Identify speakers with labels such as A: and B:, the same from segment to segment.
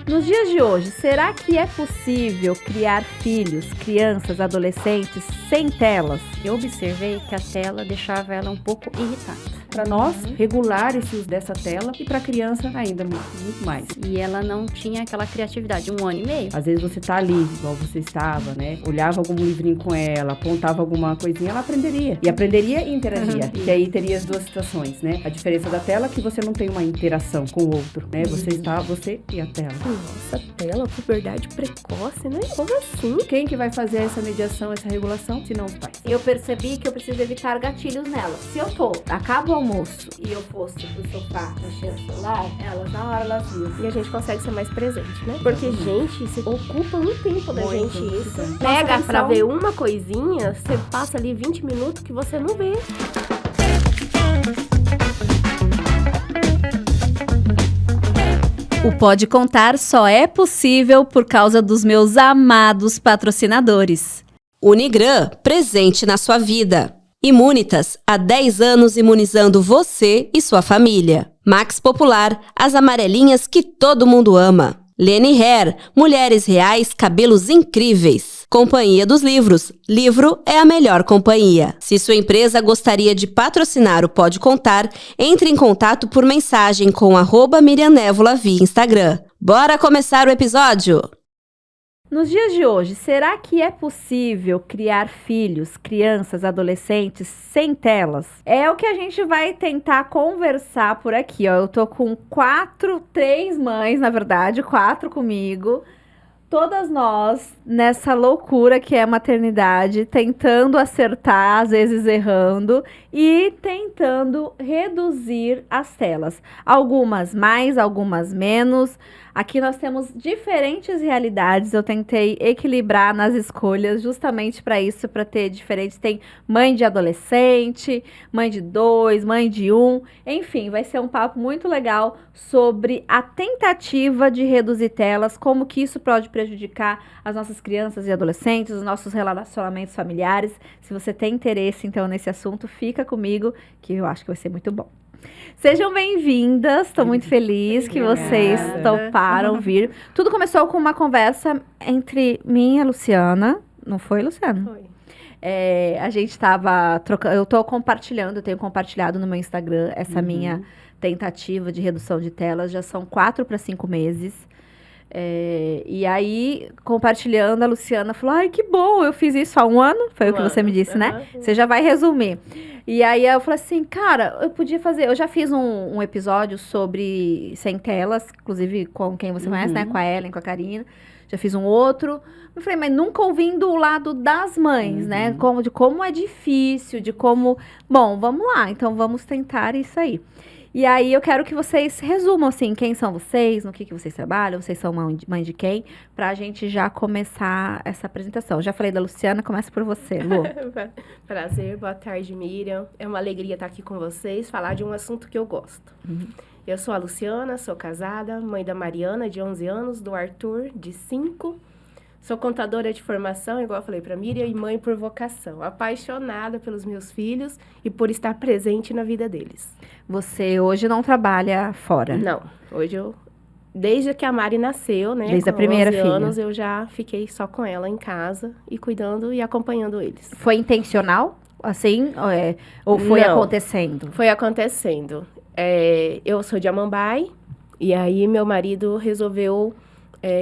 A: Nos dias de hoje, será que é possível criar filhos, crianças, adolescentes sem telas?
B: Eu observei que a tela deixava ela um pouco irritada.
C: Para nós, regular esse uso dessa tela e para a criança ainda muito mais.
B: E ela não tinha aquela criatividade, 1 ano e meio.
C: Às vezes você tá ali, igual você estava, né? Olhava algum livrinho com ela, apontava alguma coisinha, ela aprenderia. E aprenderia e interagia. Que aí teria as duas situações, né? A diferença da tela é que você não tem uma interação com o outro, né? Você e a tela.
D: Nossa, tela, puberdade precoce, né? Como assim?
C: Quem que vai fazer essa mediação, essa regulação, se não os pais?
A: Eu percebi que eu preciso evitar gatilhos nela. Se eu acabo o almoço e eu fosse pro sofá mexer no celular, na hora elas viam.
D: E a gente consegue ser mais presente, né? Porque, gente, isso ocupa um tempo da gente isso. Pega pra ver uma coisinha, você passa ali 20 minutos que você não vê.
A: O Pode Contar só é possível por causa dos meus amados patrocinadores.
E: Unigran, presente na sua vida. Imunitas, há 10 anos imunizando você e sua família. Max Popular, as amarelinhas que todo mundo ama. Lene Hair, mulheres reais, cabelos incríveis. Companhia dos Livros, livro é a melhor companhia. Se sua empresa gostaria de patrocinar o Pode Contar, entre em contato por mensagem com @Miriam Névola via Instagram. Bora começar o episódio?
A: Nos dias de hoje, será que é possível criar filhos, crianças, adolescentes sem telas? É o que a gente vai tentar conversar por aqui, ó. Eu tô com 3 mães, na verdade, 4 comigo. Todas nós, nessa loucura que é a maternidade, tentando acertar, às vezes errando, e tentando reduzir as telas. Algumas mais, algumas menos. Aqui nós temos diferentes realidades, eu tentei equilibrar nas escolhas justamente para isso, para ter diferentes. Tem mãe de adolescente, mãe de 2, mãe de 1, enfim, vai ser um papo muito legal sobre a tentativa de reduzir telas, como que isso pode prejudicar as nossas crianças e adolescentes, os nossos relacionamentos familiares. Se você tem interesse, então, nesse assunto, fica comigo, que eu acho que vai ser muito bom. Sejam bem-vindas, estou muito feliz que vocês toparam vir. Tudo começou com uma conversa entre mim e a Luciana, não foi, Luciana?
D: Foi.
A: A gente estava trocando, eu tenho compartilhado no meu Instagram essa minha tentativa de redução de telas, já são 4 para 5 meses. E aí, compartilhando, a Luciana falou, ai, que bom, eu fiz isso há 1 ano, foi o que você me disse, né? Você já vai resumir. E aí, eu falei assim, cara, eu podia fazer, eu já fiz um episódio sobre sem telas, inclusive com quem você conhece, né? Com a Ellen, com a Karina, já fiz um outro. Eu falei, mas nunca ouvindo o lado das mães, né? De como é difícil, de como... Bom, vamos lá, então vamos tentar isso aí. E aí eu quero que vocês resumam, assim, quem são vocês, no que vocês trabalham, vocês são mãe de quem, pra gente já começar essa apresentação. Já falei da Luciana, começa por você, Lu.
D: Prazer, boa tarde, Miriam. É uma alegria estar aqui com vocês, falar de um assunto que eu gosto. Eu sou a Luciana, sou casada, mãe da Mariana, de 11 anos, do Arthur, de 5. Sou contadora de formação, igual eu falei para Miriam, e mãe por vocação. Apaixonada pelos meus filhos e por estar presente na vida deles.
A: Você hoje não trabalha fora?
D: Não. Hoje desde que a Mari nasceu, né?
A: Desde a primeira filha.
D: Com 11 anos, eu já fiquei só com ela em casa e cuidando e acompanhando eles.
A: Foi intencional, assim? Ou foi acontecendo?
D: Foi acontecendo. Eu sou de Amambai e aí meu marido resolveu...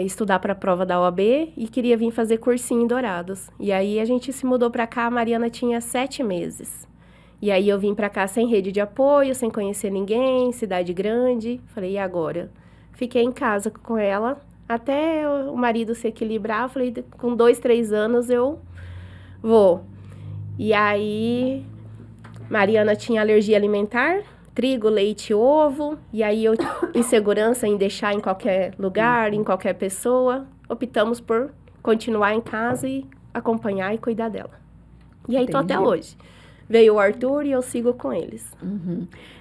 D: estudar para a prova da OAB e queria vir fazer cursinho em Dourados. E aí a gente se mudou para cá, a Mariana tinha 7 meses. E aí eu vim para cá sem rede de apoio, sem conhecer ninguém, cidade grande. Falei, e agora? Fiquei em casa com ela, até o marido se equilibrar. Falei, com 2, 3 anos eu vou. E aí, Mariana tinha alergia alimentar, trigo, leite, ovo, e aí eu, insegurança em deixar em qualquer lugar, em qualquer pessoa, optamos por continuar em casa e acompanhar e cuidar dela. E aí tô até hoje. Veio o Arthur e eu sigo com eles.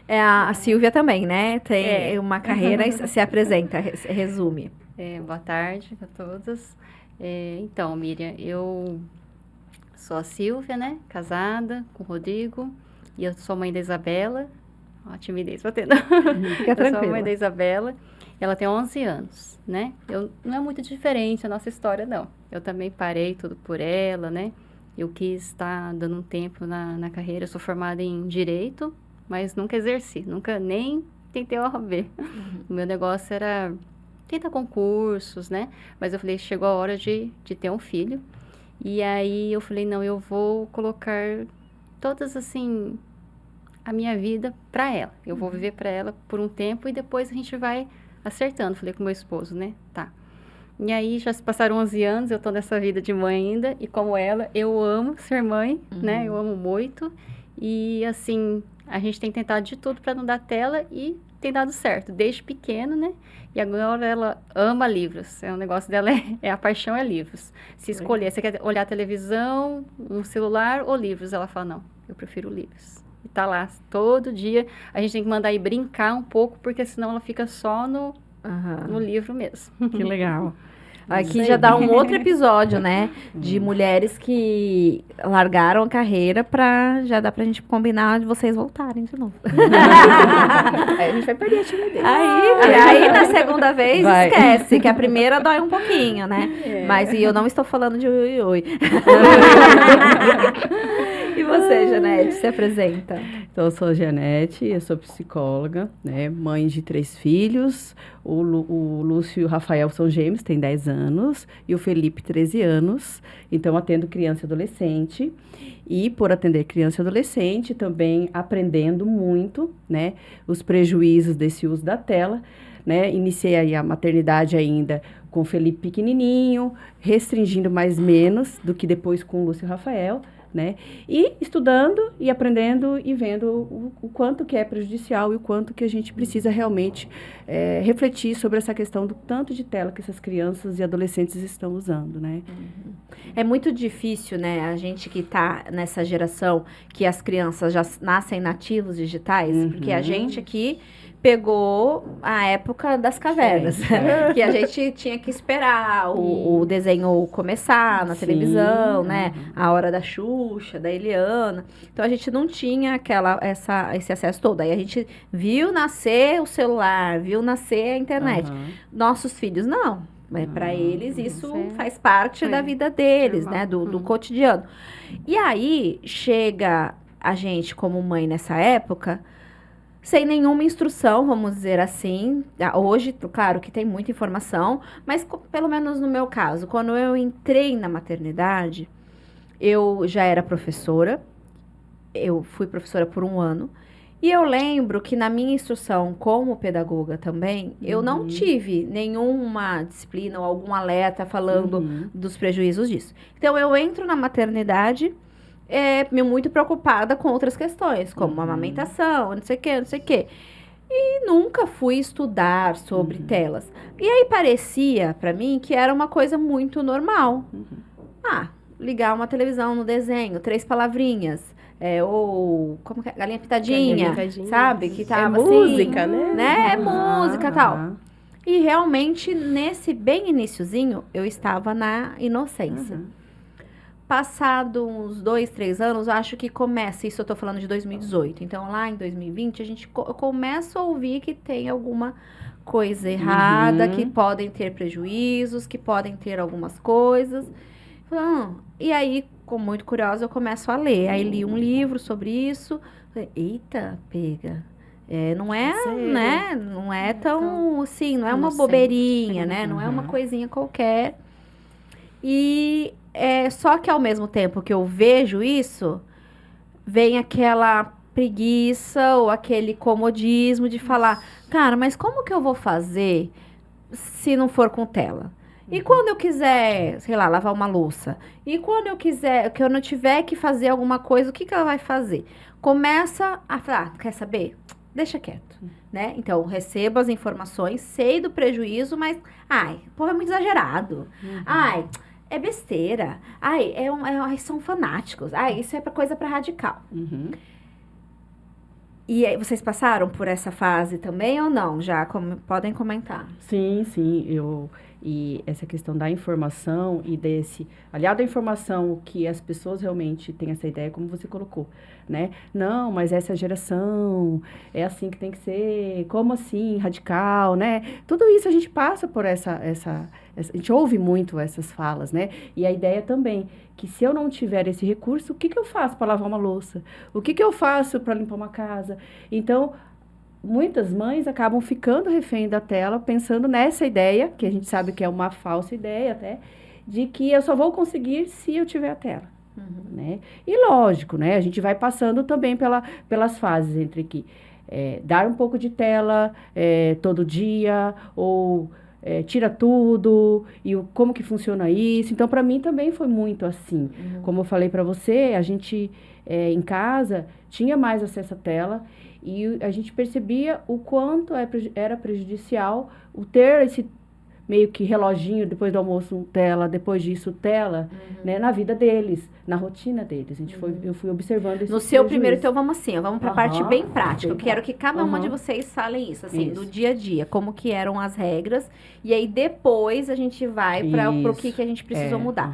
A: A Silvia também, né? Tem uma carreira, se apresenta, resume.
B: Boa tarde a todas. Então, Miriam, eu sou a Silvia, né? Casada com o Rodrigo, e eu sou mãe da Isabela. Ó, timidez batendo.
A: Fica tranquila.
B: Eu sou a mãe da Isabela. Ela tem 11 anos, né? Não é muito diferente a nossa história, não. Eu também parei tudo por ela, né? Eu quis estar dando um tempo na carreira. Eu sou formada em Direito, mas nunca exerci, nunca nem tentei OAB. O meu negócio era tentar concursos, né? Mas eu falei, chegou a hora de ter um filho. E aí eu falei, não, eu vou colocar todas, assim, a minha vida para ela. Eu vou viver para ela por um tempo e depois a gente vai acertando. Falei com meu esposo, né? Tá. E aí já se passaram 11 anos, eu tô nessa vida de mãe ainda. E como ela, eu amo ser mãe, né? Eu amo muito. E, assim, a gente tem tentado de tudo para não dar tela e tem dado certo, desde pequeno, né? E agora ela ama livros. O negócio dela a paixão é livros. Se escolher, você quer olhar televisão, um celular ou livros? Ela fala, não, eu prefiro livros. E tá lá, todo dia. A gente tem que mandar ir brincar um pouco, porque senão ela fica só no livro mesmo.
C: Que legal.
A: Aqui já dá um outro episódio, né? De mulheres que largaram a carreira já dá pra gente combinar de vocês voltarem de novo.
D: Aí a gente vai perder a timidez.
A: Aí na segunda vez, esquece, que a primeira dói um pouquinho, né? Mas e eu não estou falando de oi. E você, Janete, se apresenta?
C: Então, eu sou a Janete, eu sou psicóloga, né? Mãe de 3 filhos. O Lúcio e o Rafael são gêmeos, têm 10 anos. E o Felipe, 13 anos. Então, atendo criança e adolescente. E por atender criança e adolescente, também aprendendo muito, né? Os prejuízos desse uso da tela, né? Iniciei aí a maternidade ainda com o Felipe pequenininho, restringindo mais menos do que depois com o Lúcio e o Rafael, né? E estudando e aprendendo e vendo o quanto que é prejudicial e o quanto que a gente precisa realmente refletir sobre essa questão do tanto de tela que essas crianças e adolescentes estão usando, né?
A: É muito difícil, né? A gente que tá nessa geração que as crianças já nascem nativos digitais, porque a gente aqui pegou a época das cavernas, que a gente tinha que esperar o desenho começar na televisão, né? A hora da Xuxa, da Eliana. Então, a gente não tinha esse acesso todo. Aí, a gente viu nascer o celular, viu nascer a internet. Nossos filhos, não. Para eles, isso faz parte da vida deles, né? Do cotidiano. E aí, chega a gente como mãe nessa época sem nenhuma instrução, vamos dizer assim. Hoje, claro que tem muita informação, mas pelo menos no meu caso, quando eu entrei na maternidade, eu já era professora, eu fui professora por 1 ano, e eu lembro que na minha instrução como pedagoga também, eu não tive nenhuma disciplina ou algum alerta falando dos prejuízos disso. Então, eu entro na maternidade muito preocupada com outras questões, como amamentação, não sei o quê. E nunca fui estudar sobre telas. E aí parecia pra mim que era uma coisa muito normal. Ligar uma televisão no desenho, 3 palavrinhas. Ou, como que é? Galinha Pitadinha, sabe? Que tava
D: música,
A: assim, né? É música e tal. E realmente, nesse bem iniciozinho, eu estava na inocência. Passado uns 2, 3 anos, eu acho que começa, isso eu tô falando de 2018. Então, lá em 2020, eu começo a ouvir que tem alguma coisa errada, que podem ter prejuízos, que podem ter algumas coisas. E aí, como muito curiosa, eu começo a ler. Aí, li um livro sobre isso. Falei, eita, pega. Não é, né? Não é tão, assim, não é uma bobeirinha, né? Não é uma coisinha qualquer. E só que ao mesmo tempo que eu vejo isso, vem aquela preguiça ou aquele comodismo de falar, cara, mas como que eu vou fazer se não for com tela? E quando eu quiser, sei lá, lavar uma louça? E quando eu quiser, que eu não tiver que fazer alguma coisa, o que ela vai fazer? Começa a falar, quer saber? Deixa quieto, né? Então, recebo as informações, sei do prejuízo, mas, pô, é muito exagerado. É besteira. São fanáticos. Isso é coisa para radical. E aí, vocês passaram por essa fase também ou não? Já podem comentar.
C: Sim. E essa questão da informação e desse... Aliado à informação, que as pessoas realmente têm essa ideia, como você colocou, né? Não, mas essa geração é assim que tem que ser, como assim, radical, né? Tudo isso a gente passa por essa a gente ouve muito essas falas, né? E a ideia também, que se eu não tiver esse recurso, o que eu faço para lavar uma louça? O que eu faço para limpar uma casa? Então, muitas mães acabam ficando refém da tela, pensando nessa ideia, que a gente sabe que é uma falsa ideia até, de que eu só vou conseguir se eu tiver a tela. Né? E lógico, né? A gente vai passando também pelas fases entre que dar um pouco de tela todo dia, ou tira tudo, e como que funciona isso. Então, para mim também foi muito assim. Como eu falei para você, a gente em casa tinha mais acesso à tela, e a gente percebia o quanto era prejudicial o ter esse meio que reloginho, depois do almoço tela, depois disso tela, né, na vida deles, na rotina deles. Eu fui observando isso.
A: No seu primeiro, então vamos assim, vamos para a parte bem prática. Eu
C: bem
A: quero que cada uma de vocês falem isso, assim, do dia a dia, como que eram as regras, e aí depois a gente vai para o que a gente precisou mudar.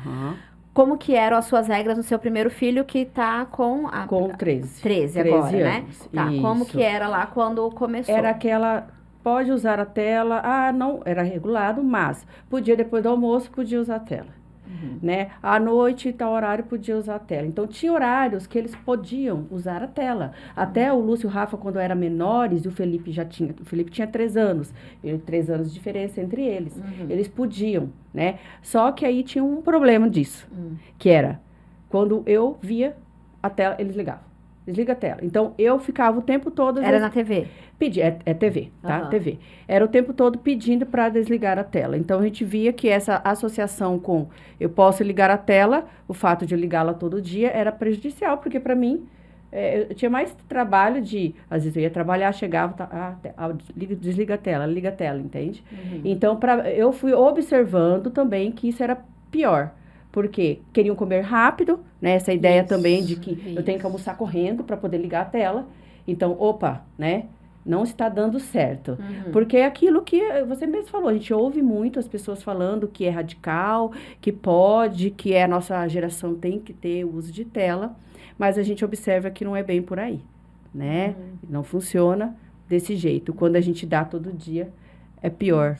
A: Como que eram as suas regras no seu primeiro filho, que tá com
C: 13.
A: 13 agora,
C: anos,
A: né? Tá,
C: isso.
A: Como que era lá quando começou?
C: Era aquela, pode usar a tela, não, era regulado, mas podia depois do almoço, podia usar a tela. Né? À noite, tal horário, podia usar a tela. Então, tinha horários que eles podiam usar a tela. Até o Lúcio e o Rafa, quando eram menores, e o Felipe tinha 3 anos. 3 anos de diferença entre eles. Eles podiam, né? Só que aí tinha um problema disso, que era, quando eu via a tela, eles ligavam. Desliga a tela. Então, eu ficava o tempo todo...
A: Era na TV?
C: É TV, tá? TV. Era o tempo todo pedindo para desligar a tela. Então, a gente via que essa associação com eu posso ligar a tela, o fato de eu ligá-la todo dia, era prejudicial, porque para mim, eu tinha mais trabalho de... Às vezes eu ia trabalhar, chegava, desliga a tela, liga a tela, entende? Então, eu fui observando também que isso era pior. Porque queriam comer rápido, né? Essa ideia também de que eu tenho que almoçar correndo para poder ligar a tela. Então, né? Não está dando certo. Porque é aquilo que você mesmo falou, a gente ouve muito as pessoas falando que é radical, que pode, que a nossa geração tem que ter o uso de tela, mas a gente observa que não é bem por aí, né? Não funciona desse jeito. Quando a gente dá todo dia, é pior.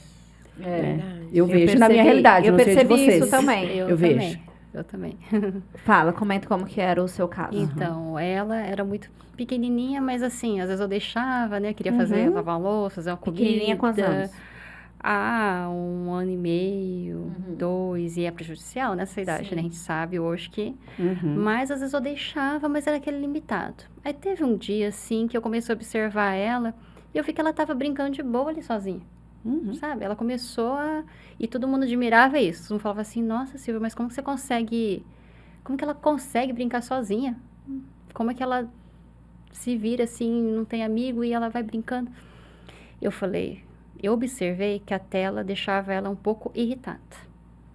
C: Eu vejo na minha realidade, eu não sei de vocês.
A: Eu percebi isso também.
C: Eu vejo.
B: Eu também.
A: Fala, comenta como que era o seu caso.
B: Então, ela era muito pequenininha, mas assim, às vezes eu deixava, né? Queria fazer, lavar uma louça, fazer uma comida.
A: Pequenininha, quantos anos?
B: 1 ano e meio, 2, e é prejudicial nessa idade, né? A gente sabe hoje que... Mas às vezes eu deixava, mas era aquele limitado. Aí teve um dia, assim, que eu comecei a observar ela, e eu vi que ela tava brincando de boa ali sozinha. Sabe? Ela começou e todo mundo admirava isso. Todo mundo falava assim, nossa, Silvia, mas como que você consegue... Como que ela consegue brincar sozinha? Como é que ela se vira assim, não tem amigo e ela vai brincando? Eu observei que a tela deixava ela um pouco irritada,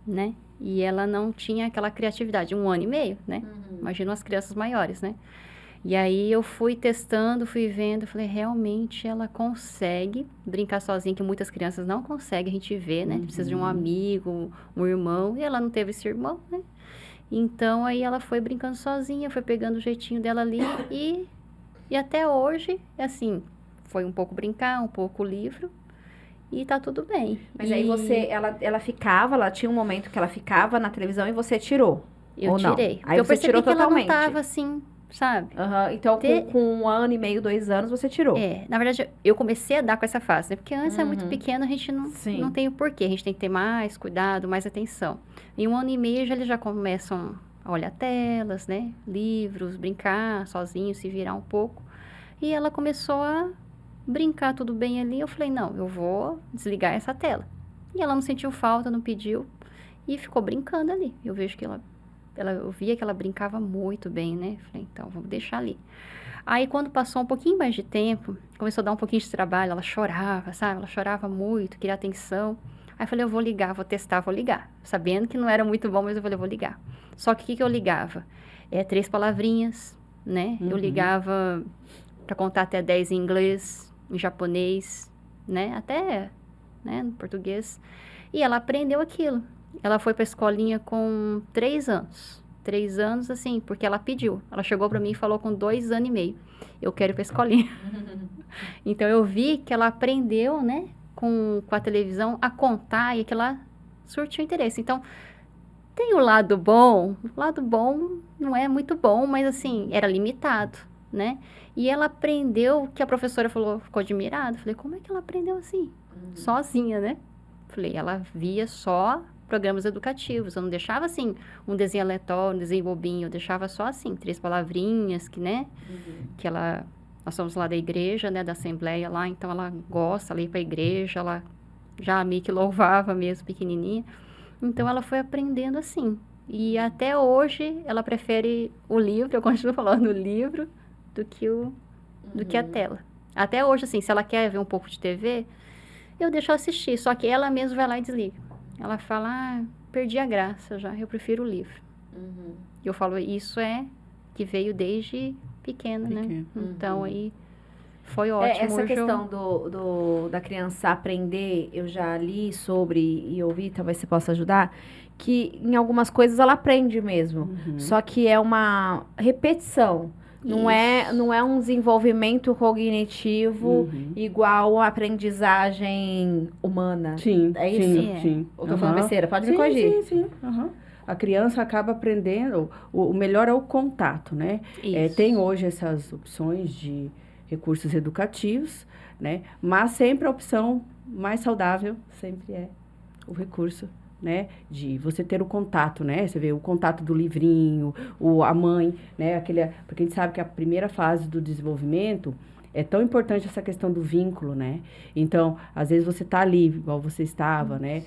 B: né? E ela não tinha aquela criatividade. 1 ano e meio, né? Imagina as crianças maiores, né? E aí eu fui testando, fui vendo, falei, realmente ela consegue brincar sozinha, que muitas crianças não conseguem, a gente vê, né? Precisa de um amigo, um irmão, e ela não teve esse irmão, né? Então, aí ela foi brincando sozinha, foi pegando o jeitinho dela ali, e até hoje, assim, foi um pouco brincar, um pouco livro, e tá tudo bem.
A: Mas aí ela tinha um momento que ela ficava na televisão e você tirou?
B: Eu tirei.
A: Aí você tirou totalmente?
B: Ela não tava assim... Sabe?
A: Então, com 1 ano e meio, 2 anos, você tirou.
B: Na verdade, eu comecei a dar com essa fase, né? Porque antes é muito pequeno, a gente não tem o porquê. A gente tem que ter mais cuidado, mais atenção. Em 1 ano e meio, eles já começam a olhar telas, né? Livros, brincar sozinho, se virar um pouco. E ela começou a brincar tudo bem ali. Eu falei, não, eu vou desligar essa tela. E ela não sentiu falta, não pediu. E ficou brincando ali. Eu vejo que eu via que ela brincava muito bem, né? Falei, então, vamos deixar ali. Aí, quando passou um pouquinho mais de tempo, começou a dar um pouquinho de trabalho, ela chorava, sabe? Ela chorava muito, queria atenção. Aí, eu falei, eu vou ligar, vou testar, vou ligar. Sabendo que não era muito bom, mas eu falei, eu vou ligar. Só que o que eu ligava? 3 palavrinhas, né? Eu ligava para contar até 10 em inglês, em japonês, né? Até né, no português. E ela aprendeu aquilo. Ela foi para a escolinha com 3 anos. 3 anos, assim, porque ela pediu. Ela chegou para mim e falou com 2 anos e meio. Eu quero ir para a escolinha. Então, eu vi que ela aprendeu, né, com a televisão, a contar e que ela surtiu interesse. Então, tem o lado bom. O lado bom não é muito bom, mas, assim, era limitado, né? E ela aprendeu, que a professora falou, ficou admirada. Falei, como é que ela aprendeu assim? Sozinha, né? Falei, ela via só programas educativos. Eu não deixava, assim, um desenho aleatório, um desenho bobinho. Eu deixava só, assim, 3 palavrinhas que, né? Que ela... Nós somos lá da igreja, né? Da assembleia lá. Então, ela gosta, ela ia pra igreja. Ela já meio que louvava mesmo, pequenininha. Então, ela foi aprendendo assim. E até hoje, ela prefere o livro. Eu continuo falando o livro do que a tela. Até hoje, assim, se ela quer ver um pouco de TV... Eu deixo ela assistir, só que ela mesma vai lá e desliga. Ela fala, perdi a graça já, eu prefiro o livro. Eu falo, isso é que veio desde pequena, né? Então, aí, foi ótimo.
A: Essa
B: Hoje
A: questão da criança aprender, eu já li sobre e ouvi, talvez você possa ajudar, que em algumas coisas ela aprende mesmo. Só que é uma repetição. Não é um desenvolvimento cognitivo igual a aprendizagem humana.
C: Sim,
A: É isso?
C: sim.
A: Ou tô falando besteira? Pode me corrigir.
C: Sim. A criança acaba aprendendo, o melhor é o contato, né?
B: Isso.
C: Tem hoje essas opções de recursos educativos, né? Mas sempre a opção mais saudável sempre é o recurso, né, de você ter o contato, né, você vê o contato do livrinho, a mãe, né, porque a gente sabe que a primeira fase do desenvolvimento é tão importante essa questão do vínculo, né, então, às vezes você tá ali, igual você estava, né,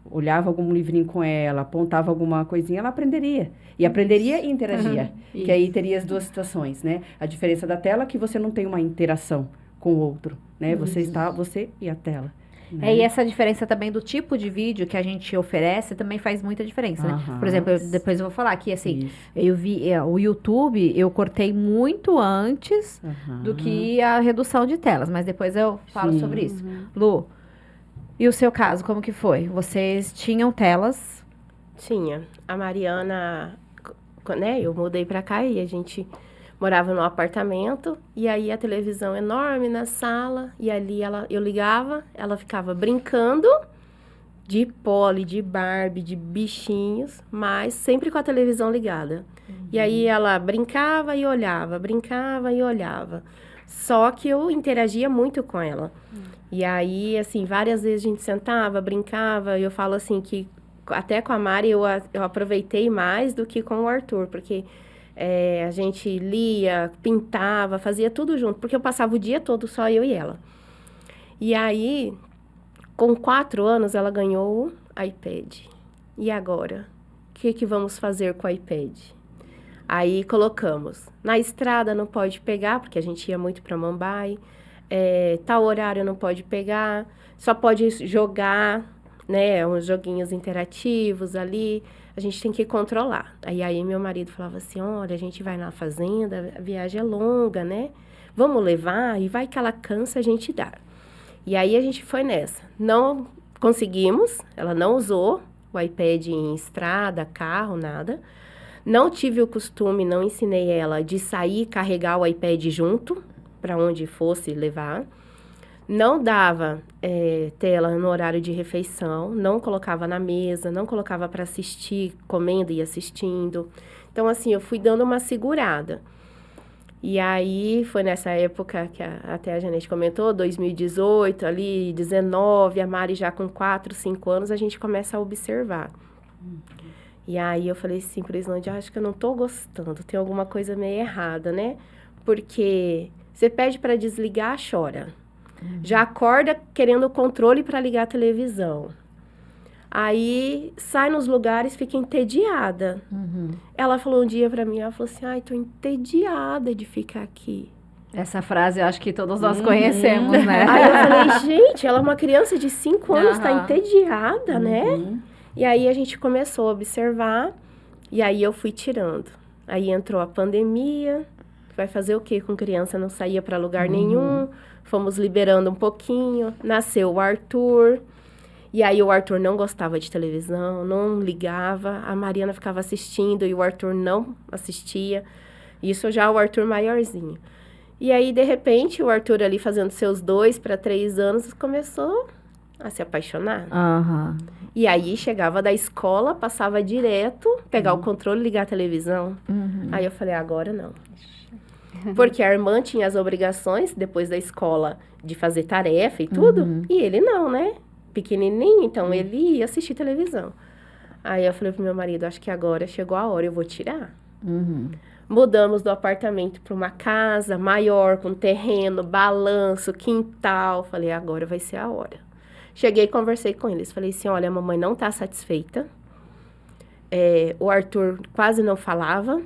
C: olhava algum livrinho com ela, apontava alguma coisinha, ela aprenderia, e aprenderia e interagia, que aí teria as duas situações, né, a diferença da tela é que você não tem uma interação com o outro, né, você e a tela.
A: E essa diferença também do tipo de vídeo que a gente oferece também faz muita diferença, né? Por exemplo, depois eu vou falar que, assim, eu vi o YouTube, eu cortei muito antes do que a redução de telas, mas depois eu falo sobre isso. Lu, e o seu caso, como que foi? Vocês tinham telas?
D: Tinha. A Mariana, né, eu mudei pra cá e a gente morava num apartamento, e aí a televisão enorme na sala, e ali eu ligava, ela ficava brincando de Polly, de Barbie, de bichinhos, mas sempre com a televisão ligada. E aí ela brincava e olhava, brincava e olhava. Só que eu interagia muito com ela. E aí, assim, várias vezes a gente sentava, brincava, e eu falo assim que até com a Mari eu aproveitei mais do que com o Arthur, porque... a gente lia, pintava, fazia tudo junto, porque eu passava o dia todo só eu e ela. E aí, com 4 anos, ela ganhou o iPad. E agora? O que vamos fazer com o iPad? Aí colocamos, na estrada não pode pegar, porque a gente ia muito para Mambai, tal horário não pode pegar, só pode jogar, né, uns joguinhos interativos ali, a gente tem que controlar. Aí meu marido falava assim, olha, a gente vai na fazenda, a viagem é longa, né? Vamos levar e vai que ela cansa, a gente dá. E aí a gente foi nessa. Não conseguimos, ela não usou o iPad em estrada, carro, nada. Não tive o costume, não ensinei ela de sair e carregar o iPad junto, para onde fosse levar. Não dava tela no horário de refeição, não colocava na mesa, não colocava para assistir, comendo e assistindo. Então, assim, eu fui dando uma segurada. E aí, foi nessa época que até a Janete comentou, 2018, ali, 19, a Mari já com 4, 5 anos, a gente começa a observar. E aí, eu falei assim para o Islândia, acho que eu não tô gostando, tem alguma coisa meio errada, né? Porque você pede para desligar, chora. Já acorda querendo o controle para ligar a televisão. Aí, sai nos lugares, fica entediada. Ela falou um dia para mim, ela falou assim, ai, tô entediada de ficar aqui.
A: Essa frase eu acho que todos nós conhecemos, né?
D: Aí eu falei, gente, ela é uma criança de 5 anos, tá entediada, né? E aí a gente começou a observar, e aí eu fui tirando. Aí entrou a pandemia, vai fazer o quê com criança? Não saía para lugar nenhum. Fomos liberando um pouquinho, nasceu o Arthur, E aí o Arthur não gostava de televisão, não ligava, a Mariana ficava assistindo e o Arthur não assistia. Isso já o Arthur maiorzinho. E aí, de repente, o Arthur ali fazendo seus 2 para 3 anos, começou a se apaixonar.
A: Aham.
D: E aí, chegava da escola, passava direto, pegar o controle e ligar a televisão. Aí eu falei, agora não. Porque a irmã tinha as obrigações, depois da escola, de fazer tarefa e tudo. E ele não, né? Pequenininho, então ele ia assistir televisão. Aí eu falei pro meu marido, acho que agora chegou a hora, eu vou tirar. Mudamos do apartamento para uma casa maior, com terreno, balanço, quintal. Falei, agora vai ser a hora. Cheguei e conversei com eles. Falei assim, olha, a mamãe não tá satisfeita. O Arthur quase não falava.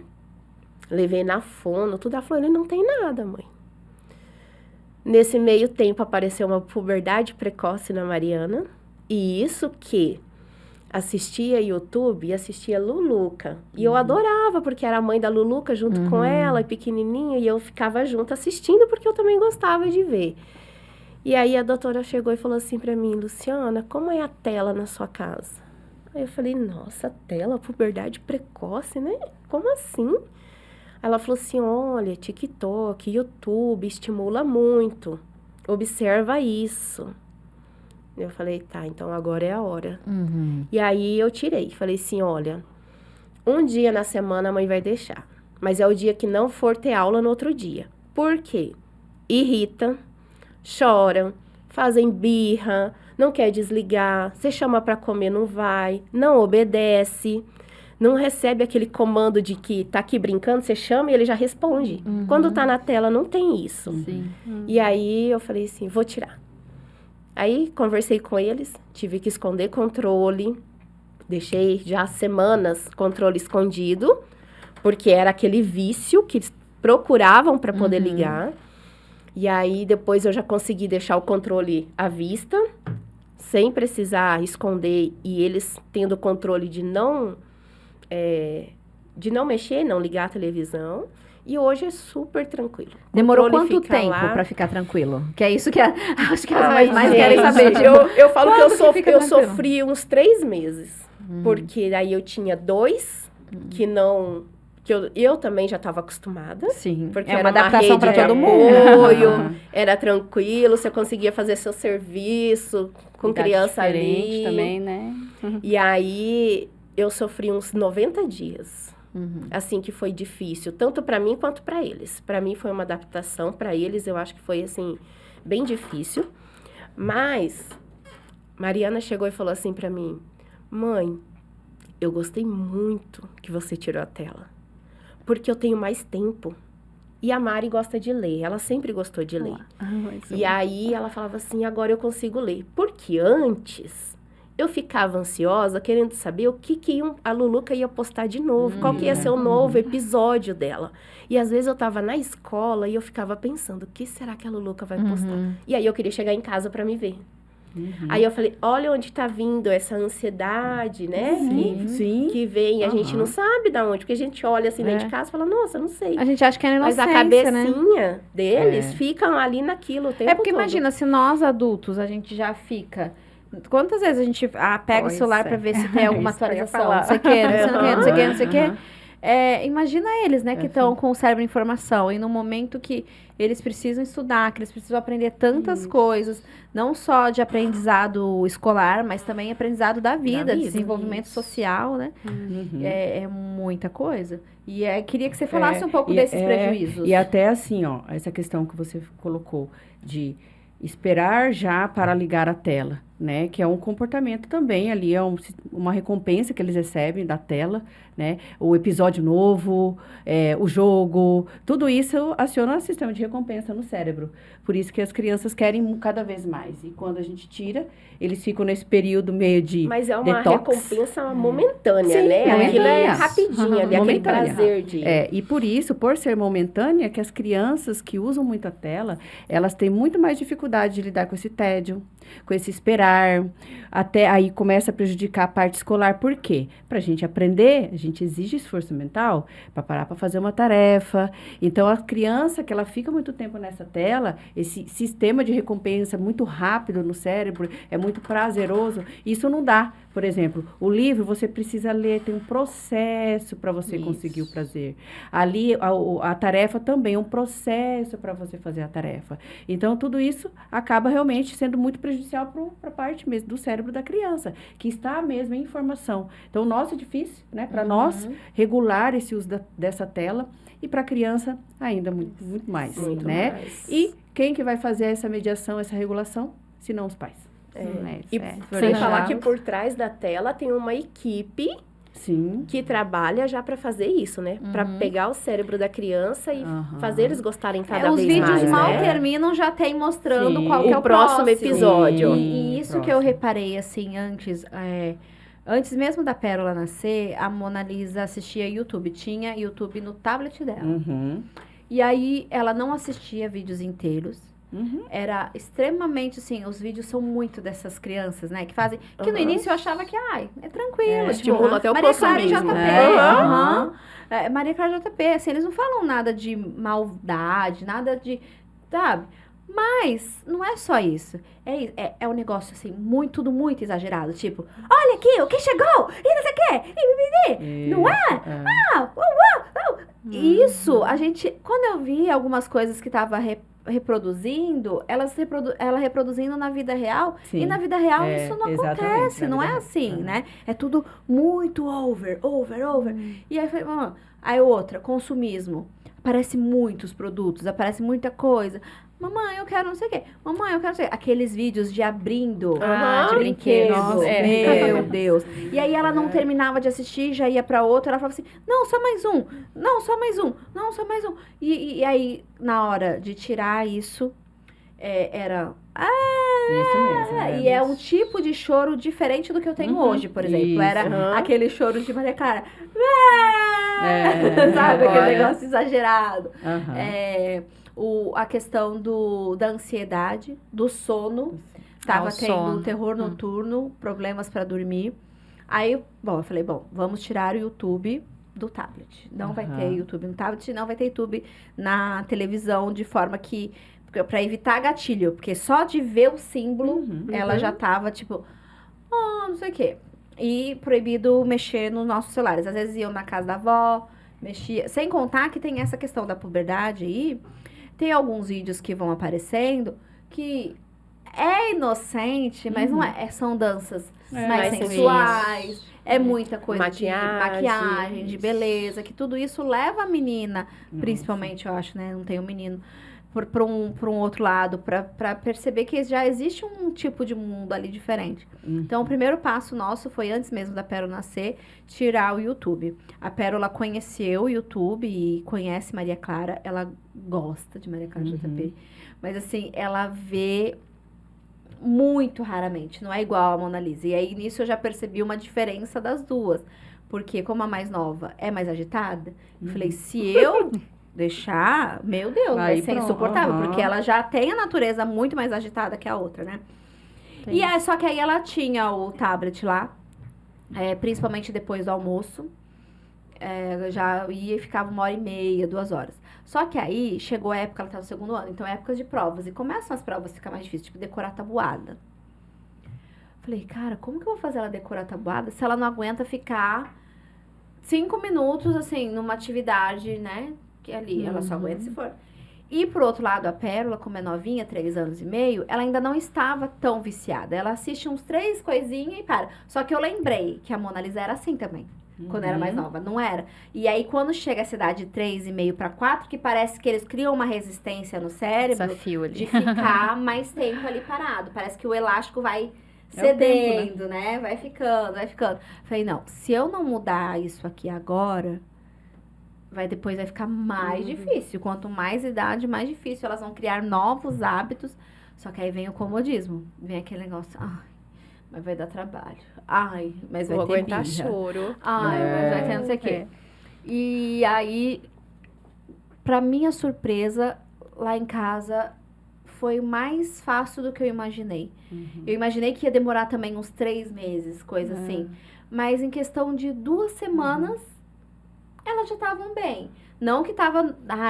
D: Levei na fono, tudo. Ela falou, ele não tem nada, mãe. Nesse meio tempo, apareceu uma puberdade precoce na Mariana. E isso que assistia YouTube e assistia Luluca. E eu adorava, porque era a mãe da Luluca junto com ela, e pequenininha, e eu ficava junto assistindo, porque eu também gostava de ver. E aí a doutora chegou e falou assim pra mim, Luciana, como é a tela na sua casa? Aí eu falei, nossa, tela, puberdade precoce, né? Como assim? Ela falou assim, olha, TikTok, YouTube estimula muito, observa isso. Eu falei, tá, então agora é a hora. E aí eu tirei, falei assim, olha, um dia na semana a mãe vai deixar, mas é o dia que não for ter aula no outro dia. Por quê? Irrita, choram, fazem birra, não quer desligar, você chama pra comer, não vai, não obedece, não recebe aquele comando de que tá aqui brincando, você chama e ele já responde. Quando tá na tela não tem isso. E aí eu falei assim, vou tirar. Aí, conversei com eles, tive que esconder controle, deixei já semanas controle escondido, porque era aquele vício que eles procuravam para poder ligar. E aí, depois eu já consegui deixar o controle à vista, sem precisar esconder, e eles tendo o controle de não mexer, não ligar a televisão. E hoje é super tranquilo.
A: Demorou
D: Controle
A: quanto
D: fica
A: tempo
D: lá.
A: pra ficar tranquilo? Que é isso que acho que as
D: Ai,
A: mães mais
D: gente,
A: querem saber.
D: Eu falo que
A: Quando fica
D: eu
A: tranquilo?
D: sofri uns 3 meses. Porque aí eu tinha 2 que não... Que eu também já estava acostumada.
A: Sim,
D: Porque
A: é
D: era
A: uma adaptação
D: rede
A: pra
D: de
A: todo mundo.
D: apoio, era tranquilo, você conseguia fazer seu serviço com
B: Idade
D: criança
B: diferente
D: ali.
B: também, né?
D: E aí eu sofri uns 90 dias. Assim, que foi difícil, tanto para mim quanto para eles. Para mim foi uma adaptação, para eles eu acho que foi, assim, bem difícil. Mas, Mariana chegou e falou assim para mim, mãe, eu gostei muito que você tirou a tela, porque eu tenho mais tempo. E a Mari gosta de ler, ela sempre gostou de ler. E aí ela falava assim, agora eu consigo ler. Porque antes... eu ficava ansiosa, querendo saber o que a Luluca ia postar de novo, qual que ia ser o novo episódio dela. E às vezes eu tava na escola e eu ficava pensando, o que será que a Luluca vai postar? E aí eu queria chegar em casa pra me ver. Aí eu falei, olha onde tá vindo essa ansiedade, né? Que vem, a gente não sabe de onde, porque a gente olha assim dentro de casa e fala, nossa, não sei.
A: A gente acha que é
D: Mas
A: inocência,
D: a cabecinha
A: né?
D: deles ficam ali naquilo o tempo
A: É porque
D: todo.
A: imagina, se nós adultos, a gente já fica... Quantas vezes a gente pega o celular pra ver se tem alguma
C: Isso que eu ia
A: atualização?
C: falar.
A: Não sei o quê, não sei o quê, não sei o quê. Imagina eles, né, que estão com o cérebro em formação. E no momento que eles precisam estudar, que eles precisam aprender tantas coisas, não só de aprendizado escolar, mas também aprendizado da vida, desenvolvimento social, né? É muita coisa. E queria que você falasse um pouco desses prejuízos.
C: E até assim, ó, essa questão que você colocou de esperar já para ligar a tela, né? Que é um comportamento também ali, é uma recompensa que eles recebem da tela, né? O episódio novo, o jogo, tudo isso aciona o sistema de recompensa no cérebro. Por isso que as crianças querem cada vez mais. E quando a gente tira, eles ficam nesse período meio de
D: Mas é uma
C: detox.
D: recompensa momentânea,
C: Sim,
D: né? Aquilo é
C: momentânea.
D: rapidinho ali, aquele
C: Momentânea.
D: prazer de...
C: E por isso, por ser momentânea, que as crianças que usam muito a tela, elas têm muito mais dificuldade de lidar com esse tédio, com esse esperar, até aí começa a prejudicar a parte escolar. Por quê? Para a gente aprender, a gente exige esforço mental para parar para fazer uma tarefa. Então, a criança que ela fica muito tempo nessa tela, esse sistema de recompensa muito rápido no cérebro, é muito prazeroso, isso não dá. Por exemplo, o livro você precisa ler, tem um processo para você conseguir o prazer. Ali, a tarefa também é um processo para você fazer a tarefa. Então, tudo isso acaba realmente sendo muito prejudicial para a parte mesmo do cérebro da criança, que está mesmo em formação. Então, nossa, é difícil, né? Para nós, regular esse uso dessa tela e para a criança ainda muito mais,
D: Muito
C: né?
D: mais.
C: E quem que vai fazer essa mediação, essa regulação? Se não os pais.
D: E sem falar que por trás da tela tem uma equipe
C: Sim.
D: que trabalha já para fazer isso, né? Para pegar o cérebro da criança e fazer eles gostarem cada
A: Os
D: vez
A: vídeos
D: mais,
A: mal
D: né?
A: terminam já tem mostrando
C: Sim.
A: qual que é
D: O
A: o
D: próximo episódio.
A: E isso que eu
C: Próximo.
A: reparei, assim, antes mesmo da Pérola nascer, a Mona Lisa assistia YouTube. Tinha YouTube no tablet dela.
C: Uhum.
A: E aí, ela não assistia vídeos inteiros.
C: Uhum.
A: Era extremamente, assim, os vídeos são muito dessas crianças, né? Que fazem... Que no
D: Uhum.
A: início eu achava que, é tranquilo.
D: Estimula até o
A: Maria Clara e
D: consumismo.
A: JP.
C: Aham.
A: Maria Clara e JP, assim, eles não falam nada de maldade, nada de... Sabe? Mas não é só isso. É um negócio, assim, tudo muito exagerado. Tipo, olha aqui, o que chegou? E não sei o quê. Não é? Isso, a gente... Quando eu vi algumas coisas que tava reproduzindo, ela reproduzindo na vida real.
C: Sim.
A: E na vida real
C: É,
A: isso não
C: exatamente,
A: acontece,
C: na
A: não
C: vida
A: é
C: real.
A: assim,
C: Uhum.
A: né? É tudo muito over. E aí, aí outra, consumismo. Aparece muitos produtos, aparece muita coisa. Mamãe, eu quero não sei o quê. Mamãe, eu quero não sei o quê. Aqueles vídeos de abrindo
D: de
A: brinquedos.
B: Nossa,
A: Meu Deus. E aí ela não terminava de assistir, já ia pra outra. Ela falava assim, não, só mais um. Não, só mais um. Não, só mais um. E aí, na hora de tirar isso, era...
C: Isso mesmo.
A: E é um tipo de choro diferente do que eu tenho hoje, por exemplo.
C: Isso.
A: Era aquele choro de Maria Clara.
C: É,
A: Sabe?
C: agora-
A: Aquele negócio exagerado.
C: Aham.
A: A questão da ansiedade, do sono. Tava
B: o
A: tendo
B: sono.
A: terror noturno, problemas para dormir. Aí, eu falei, vamos tirar o YouTube do tablet. Não vai ter YouTube no tablet, não vai ter YouTube na televisão, de forma que... Pra evitar gatilho, porque só de ver o símbolo, ela já tava, tipo... não sei o quê. E proibido mexer nos nossos celulares. Às vezes iam na casa da avó, mexia... Sem contar que tem essa questão da puberdade aí. Tem alguns vídeos que vão aparecendo que é inocente, mas não é. São danças mais
D: mais
A: sensuais. É muita coisa de
D: Maquiagem.
A: maquiagem, de beleza. Que tudo isso leva a menina, principalmente, eu acho, né? Não tem um menino... Para um outro lado, para perceber que já existe um tipo de mundo ali diferente. Então, o primeiro passo nosso foi, antes mesmo da Pérola nascer, tirar o YouTube. A Pérola conheceu o YouTube e conhece Maria Clara, ela gosta de Maria Clara JP, mas assim, ela vê muito raramente, não é igual a Mona Lisa. E aí, nisso, eu já percebi uma diferença das duas, porque como a mais nova é mais agitada, eu falei, se eu... deixar, meu Deus, vai
C: Aí
A: ser
C: pronto,
A: insuportável, porque ela já tem a natureza muito mais agitada que a outra, né? E aí, só que aí ela tinha o tablet lá, principalmente depois do almoço, já ia e ficava 1h30, 2 horas. Só que aí, chegou a época, ela tá no segundo ano, então é época de provas, e começam as provas a ficar mais difíceis, tipo, decorar tabuada. Falei, cara, como que eu vou fazer ela decorar tabuada se ela não aguenta ficar 5 minutos, assim, numa atividade, né? Que ali, ela só aguenta se for. E, por outro lado, a Pérola, como é novinha, 3 anos e meio, ela ainda não estava tão viciada. Ela assiste uns 3 coisinhas e para. Só que eu lembrei que a Mona Lisa era assim também, quando era mais nova. Não era. E aí, quando chega a cidade de 3,5 para 4, que parece que eles criam uma resistência no cérebro
B: Desafio ali.
A: de ficar mais tempo ali parado. Parece que o elástico vai
C: É o tempo,
A: cedendo, né? Vai ficando. Falei, não, se eu não mudar isso aqui agora... depois vai ficar mais difícil. Quanto mais idade, mais difícil. Elas vão criar novos hábitos. Só que aí vem o comodismo. Vem aquele negócio. Ai, mas vai dar trabalho. Ai, mas vai
D: Vou
A: ter
D: aguentar
A: birra.
D: choro.
A: Ai, mas vai ter não sei o quê. E aí, pra minha surpresa, lá em casa, foi mais fácil do que eu imaginei.
C: Uhum.
A: Eu imaginei que ia demorar também uns 3 meses, coisa assim. Mas em questão de 2 semanas, elas já estavam bem. Não que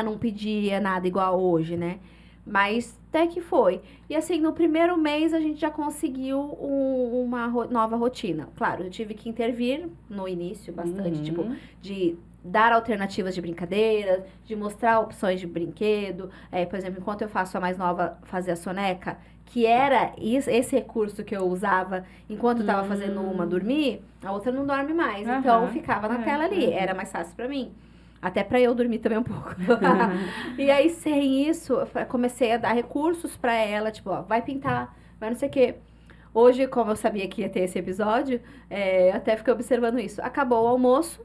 A: não pedia nada igual hoje, né? Mas até que foi. E assim, no primeiro mês a gente já conseguiu uma nova rotina. Claro, eu tive que intervir no início bastante, tipo, de dar alternativas de brincadeiras, de mostrar opções de brinquedo. Por exemplo, enquanto eu faço a mais nova fazer a soneca, que era esse recurso que eu usava enquanto eu tava fazendo uma dormir, a outra não dorme mais. Então, ficava na tela ali. Era mais fácil pra mim. Até pra eu dormir também um pouco. E aí, sem isso, eu comecei a dar recursos pra ela. Tipo, ó, vai pintar, vai não sei o quê. Hoje, como eu sabia que ia ter esse episódio, eu até fiquei observando isso. Acabou o almoço,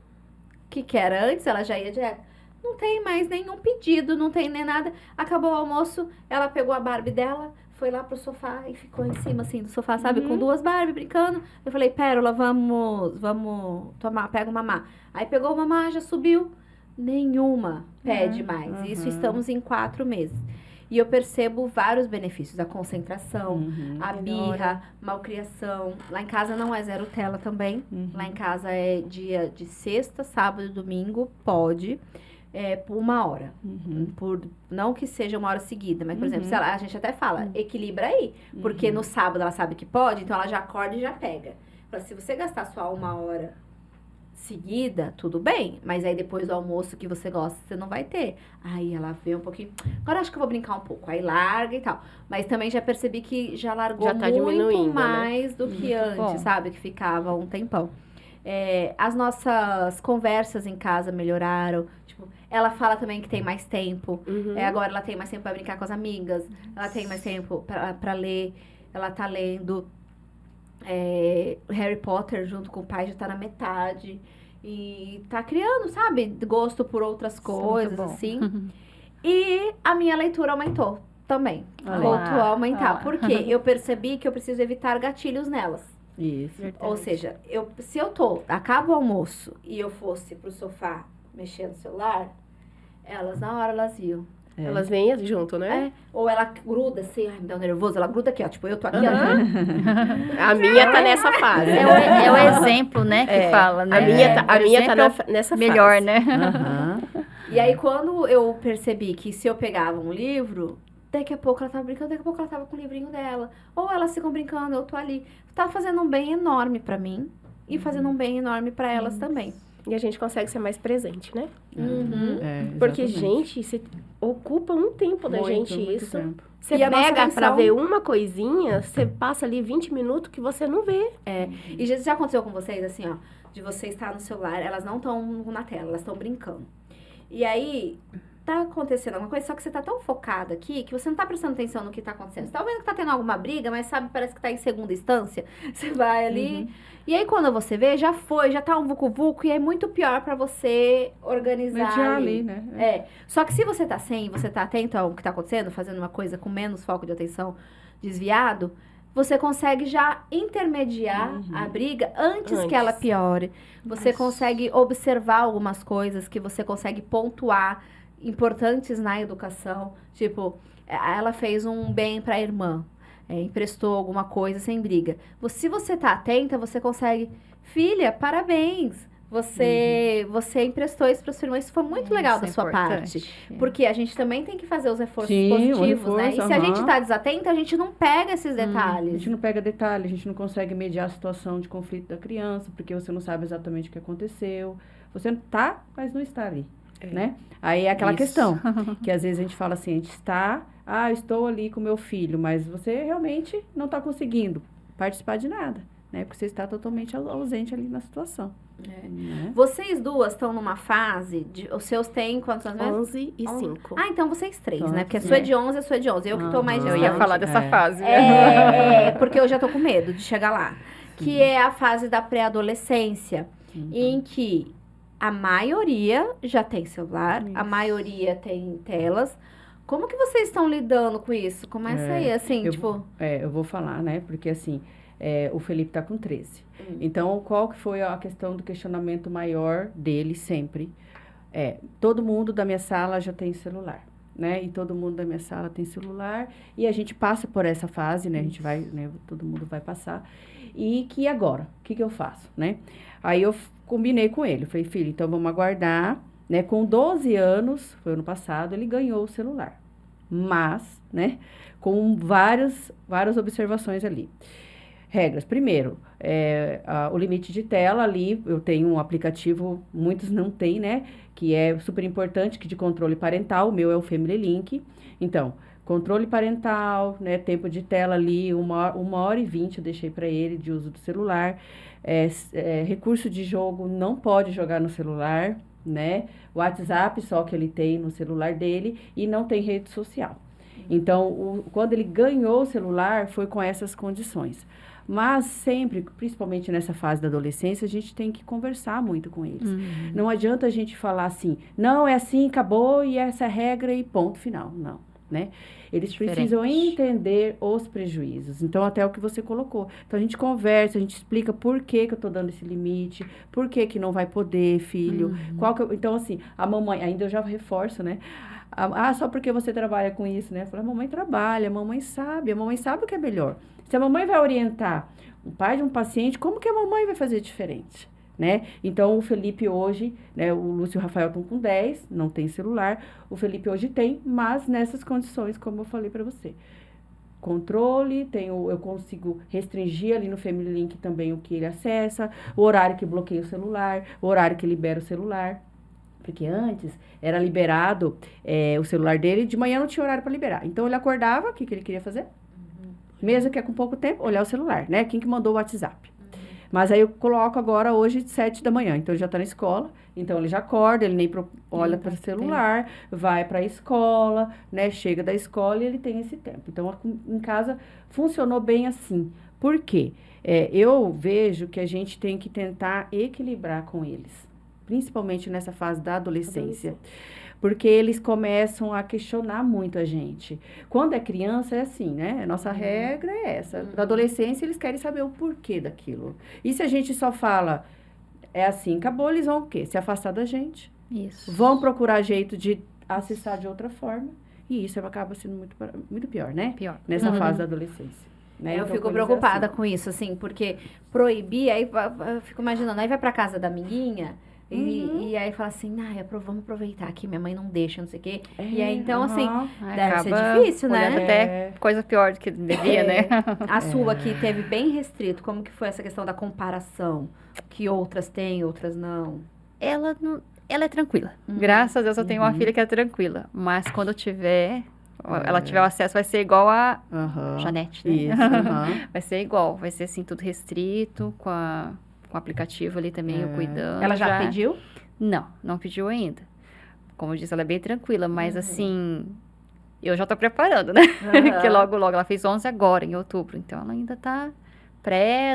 A: que era antes, ela já ia direto. Não tem mais nenhum pedido, não tem nem nada. Acabou o almoço, ela pegou a Barbie dela, foi lá pro sofá e ficou em cima, assim, do sofá, sabe? Com 2 Barbie brincando. Eu falei, Pérola, vamos tomar, pega o mamá. Aí pegou o mamá, já subiu. Nenhuma pede mais. Isso estamos em 4 meses. E eu percebo vários benefícios. A concentração, a birra, malcriação. Lá em casa não é 0 tela também. Lá em casa é dia de sexta, sábado e domingo, pode. Por 1 hora. Não que seja 1 hora seguida, mas, por exemplo, se a gente até fala, equilibra aí. Porque no sábado ela sabe que pode, então ela já acorda e já pega. Fala, se você gastar só 1 hora seguida, tudo bem. Mas aí depois do almoço que você gosta, você não vai ter. Aí ela vê um pouquinho. Agora acho que eu vou brincar um pouco. Aí larga e tal. Mas também já percebi que já largou
D: Já tá
A: muito
D: diminuindo,
A: mais do que antes, sabe? Que ficava um tempão. As nossas conversas em casa melhoraram. Tipo, ela fala também que tem mais tempo. Agora ela tem mais tempo pra brincar com as amigas. Ela tem mais tempo pra ler. Ela tá lendo Harry Potter junto com o pai, já tá na metade. E tá criando, sabe? Gosto por outras coisas, assim. E a minha leitura aumentou também. Voltou a aumentar. Por quê? Eu percebi que eu preciso evitar gatilhos nelas.
C: Isso.
A: Ou seja, se eu acaba o almoço e eu fosse pro sofá mexer no celular, na hora elas iam.
D: Elas vêm junto, né?
A: Ou ela gruda assim, ai, me dá um nervoso, ela gruda aqui, ó, tipo, eu tô aqui, ó.
D: A minha tá nessa fase.
B: É o exemplo, né, que fala, né?
D: A minha tá nessa fase.
B: Melhor, né?
A: E aí, quando eu percebi que se eu pegava um livro, daqui a pouco ela tava brincando, daqui a pouco ela tava com o livrinho dela. Ou elas ficam brincando, eu tô ali. Tá fazendo um bem enorme pra mim e fazendo um bem enorme pra elas também.
D: E a gente consegue ser mais presente, né?
C: Exatamente.
D: Porque, gente, você ocupa um tempo da gente
C: muito
D: isso.
C: tempo.
D: Você
A: E a nossa
D: pega pra
A: atenção-
D: ver uma coisinha, você passa ali 20 minutos que você não vê.
A: E já aconteceu com vocês, assim, ó, de você estar no celular, elas não estão na tela, elas estão brincando. E aí, tá acontecendo alguma coisa, só que você tá tão focada aqui que você não tá prestando atenção no que tá acontecendo. Você tá vendo que tá tendo alguma briga, mas sabe, parece que tá em segunda instância. Você vai ali. E aí, quando você vê, já tá um vucu-vucu e é muito pior pra você organizar
C: Mediar
A: ali.
C: ali, né?
A: Só que se você tá você tá atento ao que tá acontecendo, fazendo uma coisa com menos foco de atenção desviado, você consegue já intermediar a briga antes que ela piore. Você consegue observar algumas coisas que você consegue pontuar importantes na educação. Tipo, ela fez um bem pra irmã. Emprestou alguma coisa sem briga. Se você tá atenta, você consegue... Filha, parabéns! Você emprestou isso para sua irmã. Isso foi muito legal da sua parte. Porque a gente também tem que fazer os reforços positivos, né? E se a gente tá desatenta, a gente não pega esses detalhes.
C: A gente não pega detalhe, a gente não consegue mediar a situação de conflito da criança, porque você não sabe exatamente o que aconteceu. Você tá, mas não está ali, né? Aí é aquela questão, que às vezes a gente fala assim, a gente está... eu estou ali com meu filho, mas você realmente não está conseguindo participar de nada, né? Porque você está totalmente ausente ali na situação. Né?
A: Vocês duas estão numa fase, os seus têm quantos anos mesmo?
D: 11 e 5.
A: Então vocês 3,
C: Então,
A: né? Porque a sua é de 11 e a sua é de 11. Eu que tô mais
B: Eu
A: distante.
B: ia falar dessa fase.
A: Porque eu já tô com medo de chegar lá. Que é a fase da pré-adolescência, em que a maioria já tem celular, a maioria tem telas. Como que vocês estão lidando com isso? Começa aí, assim,
C: eu vou falar, né? Porque, assim, o Felipe tá com 13. Então, qual que foi a questão do questionamento maior dele sempre? Todo mundo da minha sala já tem celular. né? E todo mundo da minha sala tem celular. E a gente passa por essa fase, né? A gente vai, né? Todo mundo vai passar. E que agora? O que eu faço, né? Aí eu combinei com ele. Falei, filho, então vamos aguardar, né? Com 12 anos, foi ano passado, ele ganhou o celular. Mas, né? Com várias observações ali. Regras. Primeiro, o limite de tela ali, eu tenho um aplicativo, muitos não têm, né? Que é super importante, que de controle parental, o meu é o Family Link. Então, controle parental, né? Tempo de tela ali, 1h20 eu deixei para ele de uso do celular. Recurso de jogo, não pode jogar no celular, né? WhatsApp só que ele tem no celular dele e não tem rede social. Então, quando ele ganhou o celular, foi com essas condições. Mas sempre, principalmente nessa fase da adolescência, a gente tem que conversar muito com eles. Não adianta a gente falar assim, não, é assim, acabou, e essa é a regra e ponto final. Não, né? Eles precisam entender os prejuízos. Então, até o que você colocou. Então, a gente conversa, a gente explica por que eu tô dando esse limite, por que não vai poder, filho. Então, assim, a mamãe, ainda eu já reforço, né? Só porque você trabalha com isso, né? Eu falo, a mamãe trabalha, a mamãe sabe o que é melhor. Se a mamãe vai orientar o pai de um paciente, como que a mamãe vai fazer diferente, né? Então, o Felipe hoje, né? O Lúcio e o Rafael estão com 10, não tem celular. O Felipe hoje tem, mas nessas condições, como eu falei para você. Controle, eu consigo restringir ali no Family Link também o que ele acessa, o horário que bloqueia o celular, o horário que libera o celular. Porque antes era liberado o celular dele, de manhã não tinha horário para liberar. Então, ele acordava, o que ele queria fazer? Mesmo que é com pouco tempo, olhar o celular, né? Quem que mandou o WhatsApp? Mas aí eu coloco agora hoje de 7 da manhã. Então, ele já está na escola. Então, ele já acorda, ele nem olha para o celular, vai para a escola, né? Chega da escola e ele tem esse tempo. Então, em casa, funcionou bem assim. Por quê? Eu vejo que a gente tem que tentar equilibrar com eles. Principalmente nessa fase da adolescência. Porque eles começam a questionar muito a gente. Quando é criança, é assim, né? A nossa regra é essa. Na adolescência, eles querem saber o porquê daquilo. E se a gente só fala, é assim, acabou, eles vão o quê? Se afastar da gente.
B: Isso.
C: Vão procurar jeito de acessar de outra forma. E isso acaba sendo muito pior, né?
B: Pior.
C: Nessa fase da adolescência. Né?
A: Eu
C: Então,
A: fico
C: coisas
A: preocupada
C: assim.
A: com isso, assim, porque proibir, aí eu fico imaginando, aí vai pra casa da amiguinha... E aí fala assim, vamos aproveitar aqui, minha mãe não deixa, não sei o quê. E aí, então, assim, deve ser difícil, né?
B: Até coisa pior do que devia, né?
A: A sua que teve bem restrito, como que foi essa questão da comparação? Que outras têm, outras não?
B: Ela é tranquila. Graças a Deus eu tenho uma filha que é tranquila. Mas quando ela tiver o acesso, vai ser igual a Janete, né?
C: Isso,
B: Vai ser igual, vai ser assim, tudo restrito, com o aplicativo ali também, eu cuidando.
A: Ela já pediu?
B: Não pediu ainda. Como eu disse, ela é bem tranquila, mas assim, eu já tô preparando, né? Porque logo ela fez 11 agora, em outubro, então ela ainda tá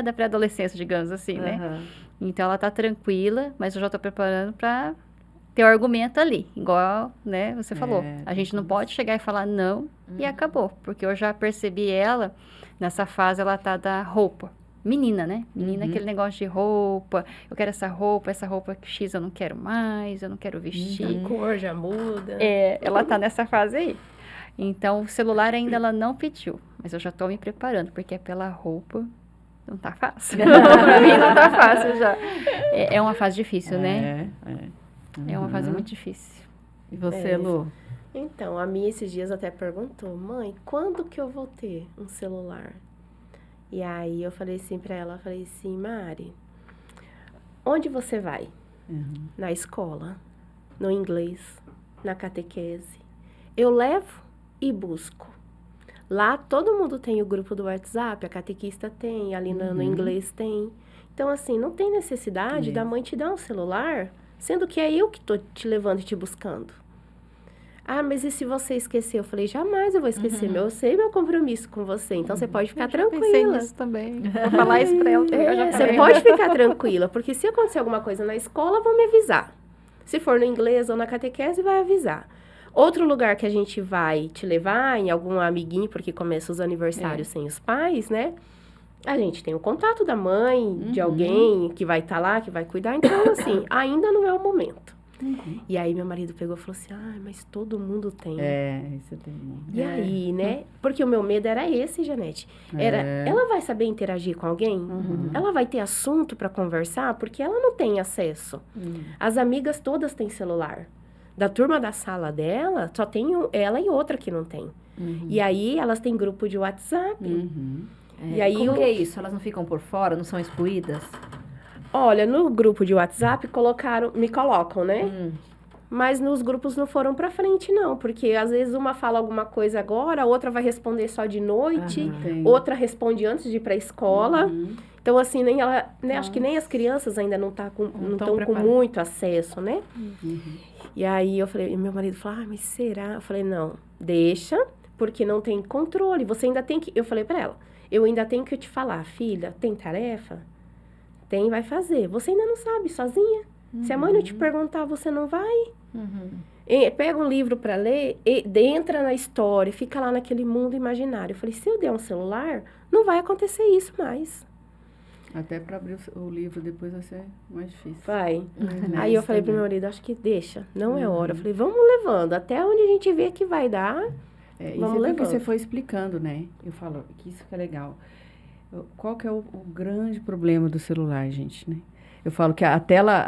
B: da pré-adolescência, digamos assim, né? Então ela tá tranquila, mas eu já tô preparando pra ter o argumento ali, igual, né, você falou. A gente não pode chegar e falar não e acabou, porque eu já percebi ela, nessa fase ela tá da roupa. Menina, né? Menina, aquele negócio de roupa. Eu quero essa roupa X eu não quero mais, eu não quero vestir.
D: A cor já muda.
B: Ela tá nessa fase aí. Então, o celular ainda ela não pediu. Mas eu já tô me preparando, porque pela roupa não tá fácil. Pra mim não tá fácil já. É uma fase difícil, né? É uma fase muito difícil.
C: E você, Lu?
D: Então, a minha esses dias até perguntou, mãe, quando que eu vou ter um celular? E aí eu falei assim pra ela, Mari, onde você vai? Na escola, no inglês, na catequese. Eu levo e busco. Lá todo mundo tem o grupo do WhatsApp, a catequista tem, ali no inglês tem. Então, assim, não tem necessidade da mãe te dar um celular, sendo que é eu que tô te levando e te buscando. Mas e se você esquecer? Eu falei, jamais eu vou esquecer. Eu sei meu compromisso com você, então você pode ficar tranquila.
B: Pensei nisso também. Vou falar isso pra ela.
D: Você pode ficar tranquila, porque se acontecer alguma coisa na escola, vão me avisar. Se for no inglês ou na catequese, vai avisar. Outro lugar que a gente vai te levar, em algum amiguinho, porque começa os aniversários sem os pais, né? A gente tem o contato da mãe, de alguém que vai estar lá, que vai cuidar. Então, assim, ainda não é o momento. E aí meu marido pegou e falou assim, mas todo mundo tem.
C: Isso tem.
D: E aí, né? Porque o meu medo era esse, Janete. Ela vai saber interagir com alguém? Ela vai ter assunto para conversar? Porque ela não tem acesso. As amigas todas têm celular. Da turma da sala dela, só tem ela e outra que não tem. E aí, elas têm grupo de WhatsApp.
A: E aí, como que é isso? Elas não ficam por fora, não são excluídas?
D: Olha, no grupo de WhatsApp me colocam, né? Mas nos grupos não foram pra frente, não. Porque às vezes uma fala alguma coisa agora, a outra vai responder só de noite, outra responde antes de ir pra escola. Então, assim, nem ela, né, acho que nem as crianças ainda não estão com muito acesso, né? E aí eu falei, e meu marido falou, mas será? Eu falei, não, deixa, porque não tem controle. Você ainda tem que. Eu falei pra ela, eu ainda tenho que te falar, filha, tem tarefa? Tem, vai fazer. Você ainda não sabe, sozinha. Se a mãe não te perguntar, você não vai. Pega um livro para ler, entra na história, fica lá naquele mundo imaginário. Eu falei, se eu der um celular, não vai acontecer isso mais.
C: Até para abrir o livro depois vai ser mais difícil.
D: Vai. Aí eu falei pro meu marido, acho que deixa, não é hora. Eu falei, vamos levando, até onde a gente vê que vai dar, vamos levando.
C: Que você foi explicando, né? Eu falo que isso que é legal. Qual que é o grande problema do celular, gente, né? Eu falo que a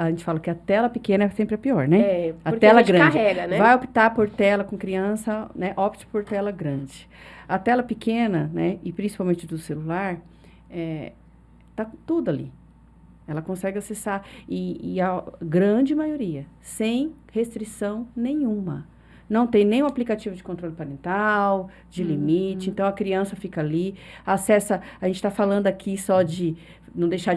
C: gente fala que a tela pequena é sempre a pior, né? A tela grande. Carrega, né? Vai optar por tela com criança, né? Opte por tela grande. A tela pequena, né? E principalmente do celular, tá tudo ali. Ela consegue acessar, e a grande maioria, sem restrição nenhuma. Não tem nem o aplicativo de controle parental, de limite, então a criança fica ali, acessa, a gente está falando aqui só de não deixar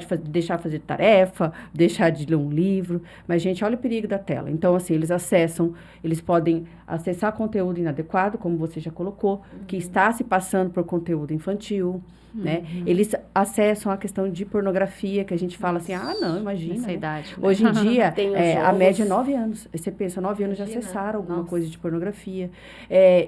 C: fazer tarefa, deixar de ler um livro, mas, gente, olha o perigo da tela. Então, assim, eles podem acessar conteúdo inadequado, como você já colocou, que está se passando por conteúdo infantil, né? Eles acessam a questão de pornografia, que a gente fala assim, não, imagina.
B: Essa
C: né?
B: idade. Né?
C: Hoje em dia, a média é 9 anos. Aí você pensa, 9 anos já acessaram alguma coisa de pornografia.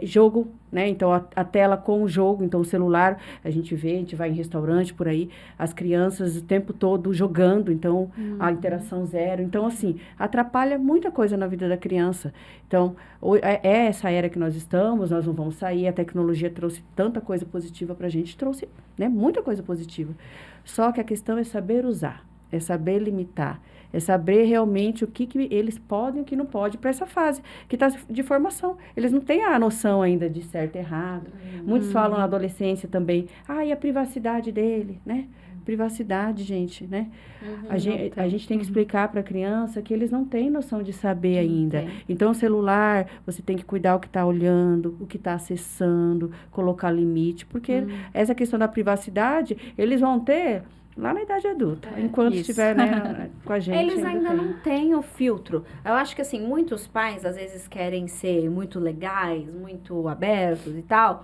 C: Jogo, né? Então, a tela com o jogo, então o celular, a gente vai em restaurante por aí, as crianças o tempo todo jogando, então a interação zero. Então, assim, atrapalha muita coisa na vida da criança. Então, é essa era que nós estamos, nós não vamos sair, a tecnologia trouxe tanta coisa positiva pra gente, trouxe, né, muita coisa positiva. Só que a questão é saber usar, é saber limitar, é saber realmente o que eles podem e o que não pode para essa fase que está de formação. Eles não têm a noção ainda de certo e errado. Muitos falam na adolescência também, e a privacidade dele, né? Privacidade, gente, né? A gente tem que explicar para a criança que eles não têm noção de saber ainda. Então, o celular, você tem que cuidar o que está olhando, o que está acessando, colocar limite, porque essa questão da privacidade, eles vão ter lá na idade adulta, enquanto estiver, né, com a gente.
A: Eles ainda não têm o filtro. Eu acho que, assim, muitos pais, às vezes, querem ser muito legais, muito abertos e tal,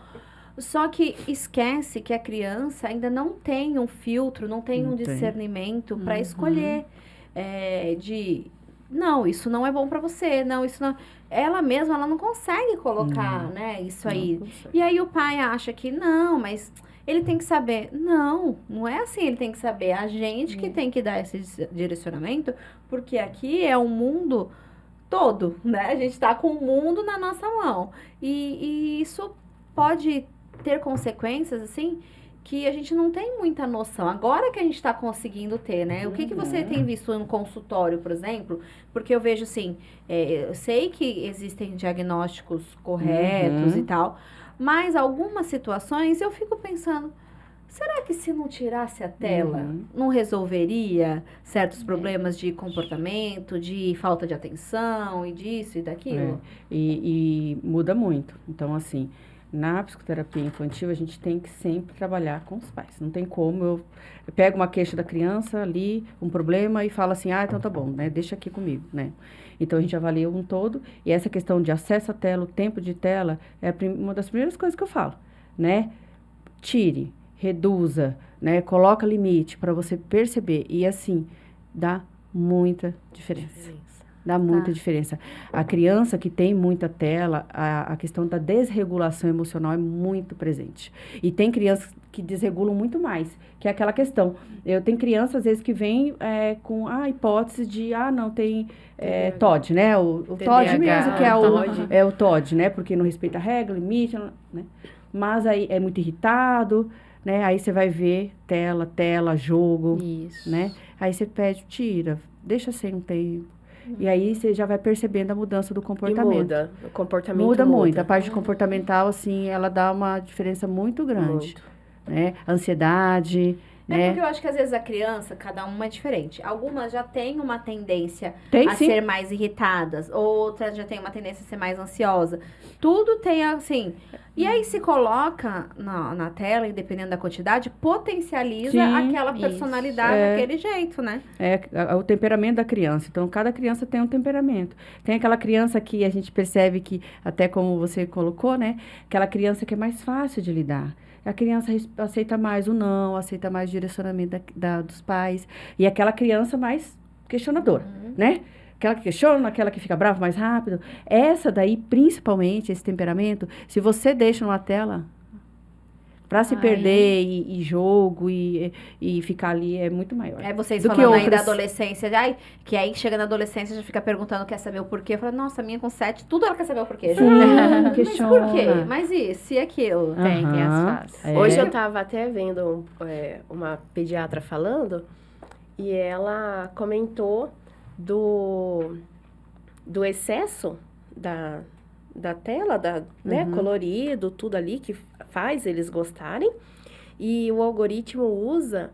A: só que esquece que a criança ainda não tem um filtro, não tem um discernimento para escolher não, isso não é bom para você, não, isso não... Ela mesma, ela não consegue colocar, né, isso aí. E aí o pai acha que, não, mas ele tem que saber. Não é assim, ele tem que saber. A gente que tem que dar esse direcionamento, porque aqui é um mundo todo, né? A gente tá com o mundo na nossa mão. E isso pode ter consequências, assim, que a gente não tem muita noção. Agora que a gente está conseguindo ter, né? O que você tem visto no consultório, por exemplo? Porque eu vejo, assim, eu sei que existem diagnósticos corretos e tal, mas algumas situações eu fico pensando, será que se não tirasse a tela, não resolveria certos problemas de comportamento, de falta de atenção e disso e daquilo?
C: E muda muito. Então, assim, na psicoterapia infantil, a gente tem que sempre trabalhar com os pais. Não tem como, eu pego uma queixa da criança ali, um problema, e falo assim, então tá bom, né? Deixa aqui comigo, né? Então, a gente avalia um todo, e essa questão de acesso à tela, o tempo de tela, é uma das primeiras coisas que eu falo, né? Tire, reduza, né? Coloca limite para você perceber, e assim, dá muita diferença. Dá muita diferença. A criança que tem muita tela, a questão da desregulação emocional é muito presente. E tem crianças que desregulam muito mais, que é aquela questão. Eu tenho crianças, às vezes, que vêm com a hipótese de, não, tem TOD, né? O TOD mesmo, que é o TOD, né? Porque não respeita a regra, limite, né? Mas aí é muito irritado, né? Aí você vai ver tela, jogo,
B: Isso.
C: né? Aí você pede, tira, deixa sem um tempo. E aí você já vai percebendo a mudança do
D: E
C: comportamento.
D: muda, o comportamento
C: Muda muito. A parte comportamental, assim, ela dá uma diferença muito grande.
D: Muito.
C: Né? Ansiedade,
A: É
C: né?
A: porque eu acho que às vezes a criança, cada uma é diferente. Algumas já têm uma tendência
C: Tem
A: a
C: sim.
A: ser mais irritadas, outras já têm uma tendência a ser mais ansiosa. Tudo tem assim. E aí se coloca na tela, e dependendo da quantidade, potencializa
C: Sim,
A: aquela
B: isso.
A: personalidade, aquele jeito, né?
C: O temperamento da criança. Então, cada criança tem um temperamento. Tem aquela criança que a gente percebe que, até como você colocou, né? Aquela criança que é mais fácil de lidar. A criança aceita mais o não, aceita mais o direcionamento dos pais. E aquela criança mais questionadora, né? Aquela que questiona, aquela que fica brava mais rápido. Essa daí, principalmente, esse temperamento, se você deixa numa tela, pra se perder e jogo e ficar ali, é muito maior.
A: É vocês
C: Do que
A: falando aí da
C: outras.
A: adolescência, que aí chega na adolescência já fica perguntando, quer saber o porquê. Eu falo, nossa, a minha com 7, tudo ela quer saber o porquê. Mas
C: questiona.
A: por quê? Mas isso e aquilo.
B: Tem as
C: Aham.
B: fases.
D: Hoje eu tava até vendo uma pediatra falando e ela comentou do excesso da tela, né, colorido, tudo ali que faz eles gostarem. E o algoritmo usa,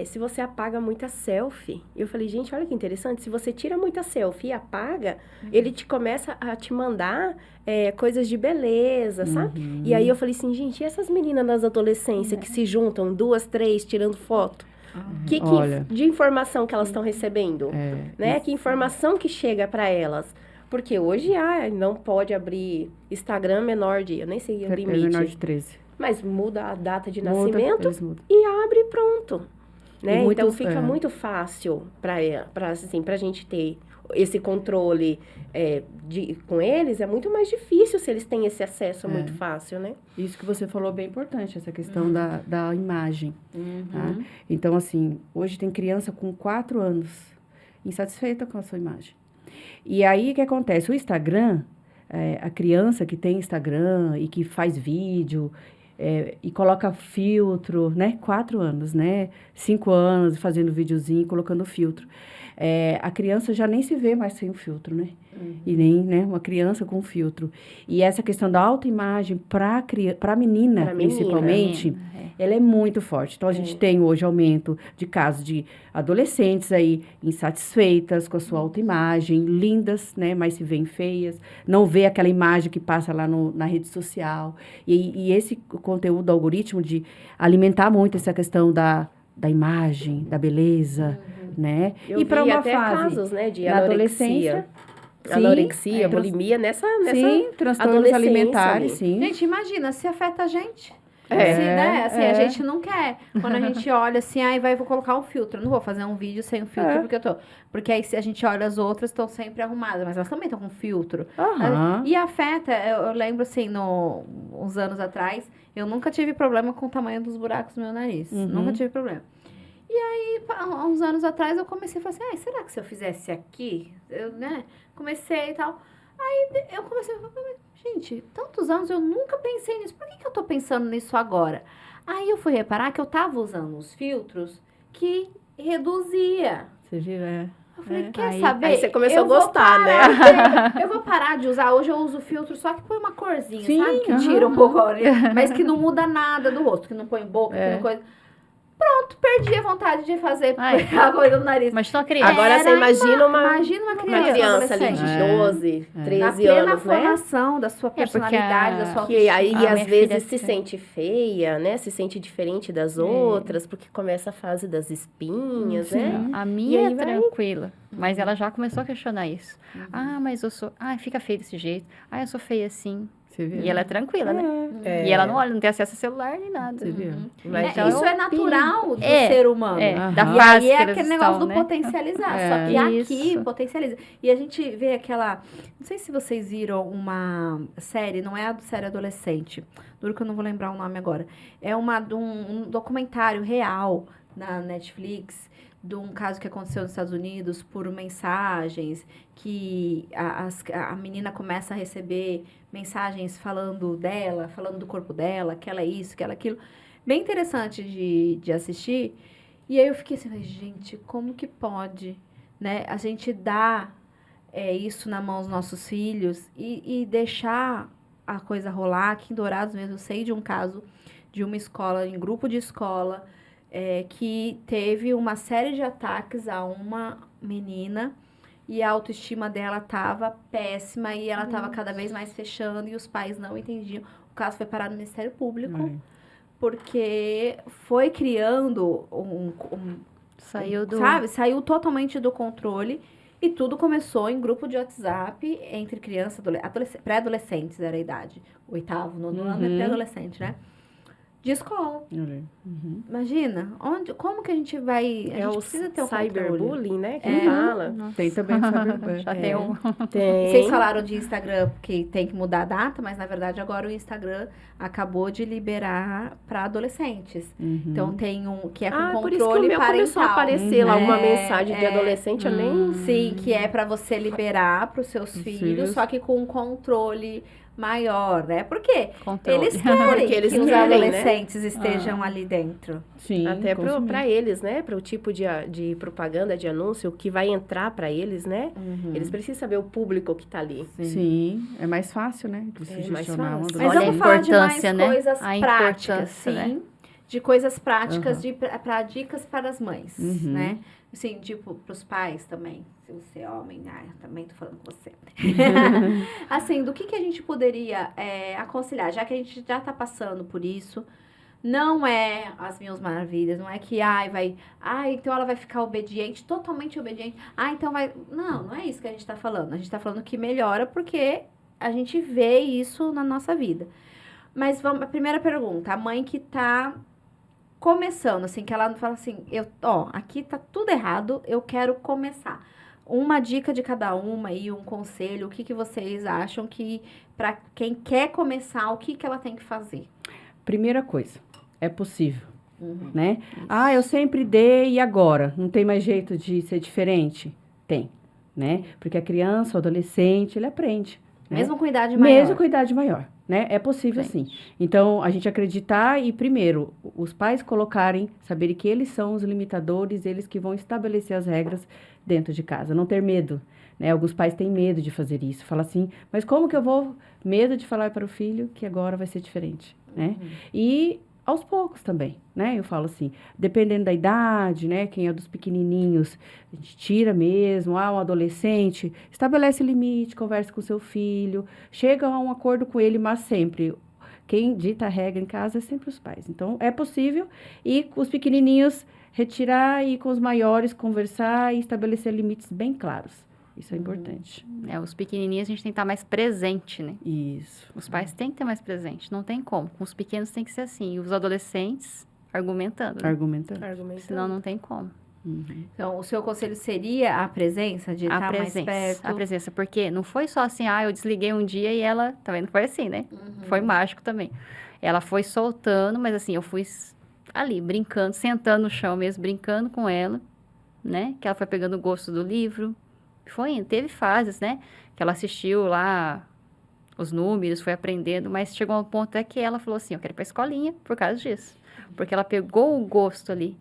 D: se você apaga muita selfie. Eu falei, gente, olha que interessante, se você tira muita selfie e apaga, ele começa a te mandar coisas de beleza, sabe? E aí eu falei assim, gente, e essas meninas nas adolescência que se juntam, 2, 3, tirando foto?
C: Olha.
D: De informação que elas estão recebendo? Né? Que informação que chega para elas? Porque hoje não pode abrir Instagram menor de, eu nem sei o limite.
C: menor de 13.
D: Mas muda a data de
C: Muda,
D: nascimento
C: eles mudam.
D: e abre e pronto. Né?
C: E muito-
D: Então fica muito fácil pra gente ter esse controle com eles, é muito mais difícil se eles têm esse acesso muito fácil, né?
C: Isso que você falou é bem importante, essa questão da imagem. Tá? Então, assim, hoje tem criança com 4 anos insatisfeita com a sua imagem. E aí, o que acontece? O Instagram, a criança que tem Instagram e que faz vídeo e coloca filtro, né? 4 anos, né? 5 anos fazendo videozinho, colocando filtro. A criança já nem se vê mais sem o filtro, né? E nem, né? Uma criança com filtro. E essa questão da autoimagem para menina, principalmente, ela é muito forte. Então, a gente tem hoje aumento de casos de adolescentes aí insatisfeitas com a sua autoimagem, lindas, né? Mas se veem feias. Não vê aquela imagem que passa lá na rede social. E esse conteúdo do algoritmo de alimentar muito essa questão da imagem, da beleza, né?
D: Eu
C: e para
D: vi
C: uma
D: até
C: fase
D: casos, né, de
C: na
D: anorexia.
C: Sim,
D: Anorexia, bulimia, nessa
C: sim, transtornos
D: adolescência
C: alimentares,
D: ali.
C: sim.
A: Gente, imagina, se afeta a gente.
C: É,
A: Se, né? Assim,
C: é.
A: a gente não quer. Quando a gente olha assim, vou colocar um filtro. Eu não vou fazer um vídeo sem o filtro, porque aí se a gente olha as outras, estão sempre arrumadas, mas elas também estão com filtro.
C: Aham.
A: E afeta, eu lembro assim, uns anos atrás, eu nunca tive problema com o tamanho dos buracos do meu nariz. Nunca tive problema. E aí, há uns anos atrás, eu comecei a falar assim, será que se eu fizesse aqui? Eu, né, comecei e tal. Aí eu comecei a falar, gente, tantos anos eu nunca pensei nisso. Por que eu tô pensando nisso agora? Aí eu fui reparar que eu tava usando os filtros que reduzia.
C: Você viu,
A: Eu falei, quer
B: Aí-
A: saber?
D: Aí você começou
A: Eu
D: a
A: vou
D: gostar, né?
A: parar eu vou parar de usar. Hoje eu uso filtro só que põe uma corzinha,
C: Sim,
A: sabe? Que
C: aham.
A: tira um pouco a orelha, mas que não muda nada do rosto, que não põe boca, que não coisa. Pronto, perdi a vontade de fazer
B: Ai.
A: a coisa no nariz.
B: Mas uma criança.
D: Agora você imagina
A: Imagina uma
D: uma
A: criança,
D: criança ali de
A: adolescente.
D: 12,
A: Na
D: 13
A: plena
D: anos, né?
A: formação da sua
B: porque
A: personalidade, da sua
D: Que aí,
B: A
D: às
B: minha
D: vezes,
B: filha
D: se
B: tem.
D: sente feia, né? Se sente diferente das outras, porque começa a fase das espinhas, né?
B: A
D: E
B: minha
D: aí
B: é
D: vai-
B: tranquila, mas ela já começou a questionar isso. Mas eu sou... fica feia desse jeito. Eu sou feia assim.
C: Você vê?
B: E ela é tranquila, né?
D: É.
B: E ela não olha, não tem acesso a celular nem nada.
C: Você viu?
D: Mas
B: Então,
A: Isso
B: é
A: é
B: um
A: natural do
B: É,
A: ser humano.
B: É,
C: Aham.
B: da
A: E
B: fase
A: aí é
B: que eles
A: aquele negócio
B: estão,
A: do
B: né?
A: potencializar.
C: É.
A: Só que aqui
B: Isso.
A: potencializa. E a gente vê aquela. Não sei se vocês viram uma série, não é a série adolescente. Duro que eu não vou lembrar o nome agora. É um documentário real na Netflix de um caso que aconteceu nos Estados Unidos por mensagens que a menina começa a receber mensagens falando dela, falando do corpo dela, que ela é isso, que ela é aquilo. Bem interessante de assistir. E aí eu fiquei assim, gente, como que pode, né? A gente dar isso na mão dos nossos filhos e deixar a coisa rolar. Aqui em Dourados mesmo, eu sei de um caso de uma escola, em grupo de escola, que teve uma série de ataques a uma menina e a autoestima dela estava péssima e ela estava cada vez mais fechando e os pais não entendiam. O caso foi parar no Ministério Público porque foi criando
B: Saiu do...
A: sabe, saiu totalmente do controle e tudo começou em grupo de WhatsApp entre crianças, pré-adolescentes era a idade, oitavo, nono ano é pré-adolescente, né? De escola. Imagina, como que a gente vai... A gente
D: o
A: precisa ter um controle.
D: cyberbullying, né? Que fala.
C: Tem também cyberbullying.
B: Já tem um...
D: Tem.
A: Vocês falaram de Instagram que tem que mudar a data, mas na verdade agora o Instagram acabou de liberar para adolescentes. Então tem um que é com
D: Por isso que o
A: controle
D: meu
A: parental.
D: começou a aparecer lá uma mensagem de
A: é.
D: adolescente, eu nem...
A: Sim, que é para você liberar para os seus filhos, só que com um controle maior, né? Por quê?
B: Controle.
A: Eles querem
D: Porque eles
A: que os
D: querem, né?
A: adolescentes estejam ali dentro.
C: Sim,
D: Até
C: consumir.
D: para eles, né? Para o tipo de propaganda, de anúncio que vai entrar para eles, né? Eles precisam saber o público que tá ali.
C: Sim, é mais fácil, né? De
D: mais
C: sugestionar
D: fácil.
C: um
A: Mas
B: Olha a
A: vamos falar de mais
B: importância, né?
A: coisas
B: A
A: práticas,
B: importância,
A: sim.
B: né?
A: De coisas práticas, para dicas para as mães,
C: Uhum.
A: né? Assim, tipo, para os pais também. Se você é homem, também tô falando com você. Assim, do que a gente poderia aconselhar? Já que a gente já tá passando por isso, não é as mil maravilhas, não é que, então ela vai ficar obediente, totalmente obediente. Então vai... Não é isso que a gente tá falando. A gente tá falando que melhora porque a gente vê isso na nossa vida. Mas vamos, a primeira pergunta, a mãe que tá começando, assim, que ela fala assim, aqui tá tudo errado, eu quero começar. Uma dica de cada uma e um conselho, o que vocês acham que, para quem quer começar, o que ela tem que fazer?
C: Primeira coisa, é possível, né? Eu sempre dei e agora? Não tem mais jeito de ser diferente? Tem, né? Porque a criança, o adolescente, ele aprende. Né?
A: Mesmo com idade maior?
C: Mesmo com idade maior, né? É possível sim. Então, a gente acreditar e, primeiro, os pais colocarem, saberem que eles são os limitadores, eles que vão estabelecer as regras dentro de casa. Não ter medo, né? Alguns pais têm medo de fazer isso. Fala assim, mas como que eu vou... Medo de falar para o filho que agora vai ser diferente, né? E aos poucos também, né? Eu falo assim, dependendo da idade, né? Quem é dos pequenininhos, a gente tira mesmo. Um adolescente, estabelece limite, conversa com seu filho, chega a um acordo com ele, mas sempre... Quem dita a regra em casa é sempre os pais. Então, é possível. E com os pequenininhos, retirar e com os maiores conversar e estabelecer limites bem claros. Isso é importante.
B: Os pequenininhos a gente tem que estar mais presente, né?
C: Isso.
B: Os pais têm que ter mais presente, não tem como. Com os pequenos tem que ser assim. E os adolescentes argumentando, né?
C: Argumentando.
B: Senão não tem como.
A: Então, o seu conselho seria a presença, de estar mais perto?
B: A presença, porque não foi só assim, eu desliguei um dia e ela... Também não foi assim, né? Foi mágico também. Ela foi soltando, mas assim, eu fui ali, brincando, sentando no chão mesmo, brincando com ela, né? Que ela foi pegando o gosto do livro. Teve fases, né? Que ela assistiu lá os números, foi aprendendo, mas chegou a um ponto até que ela falou assim, eu quero ir pra escolinha por causa disso. Porque ela pegou o gosto ali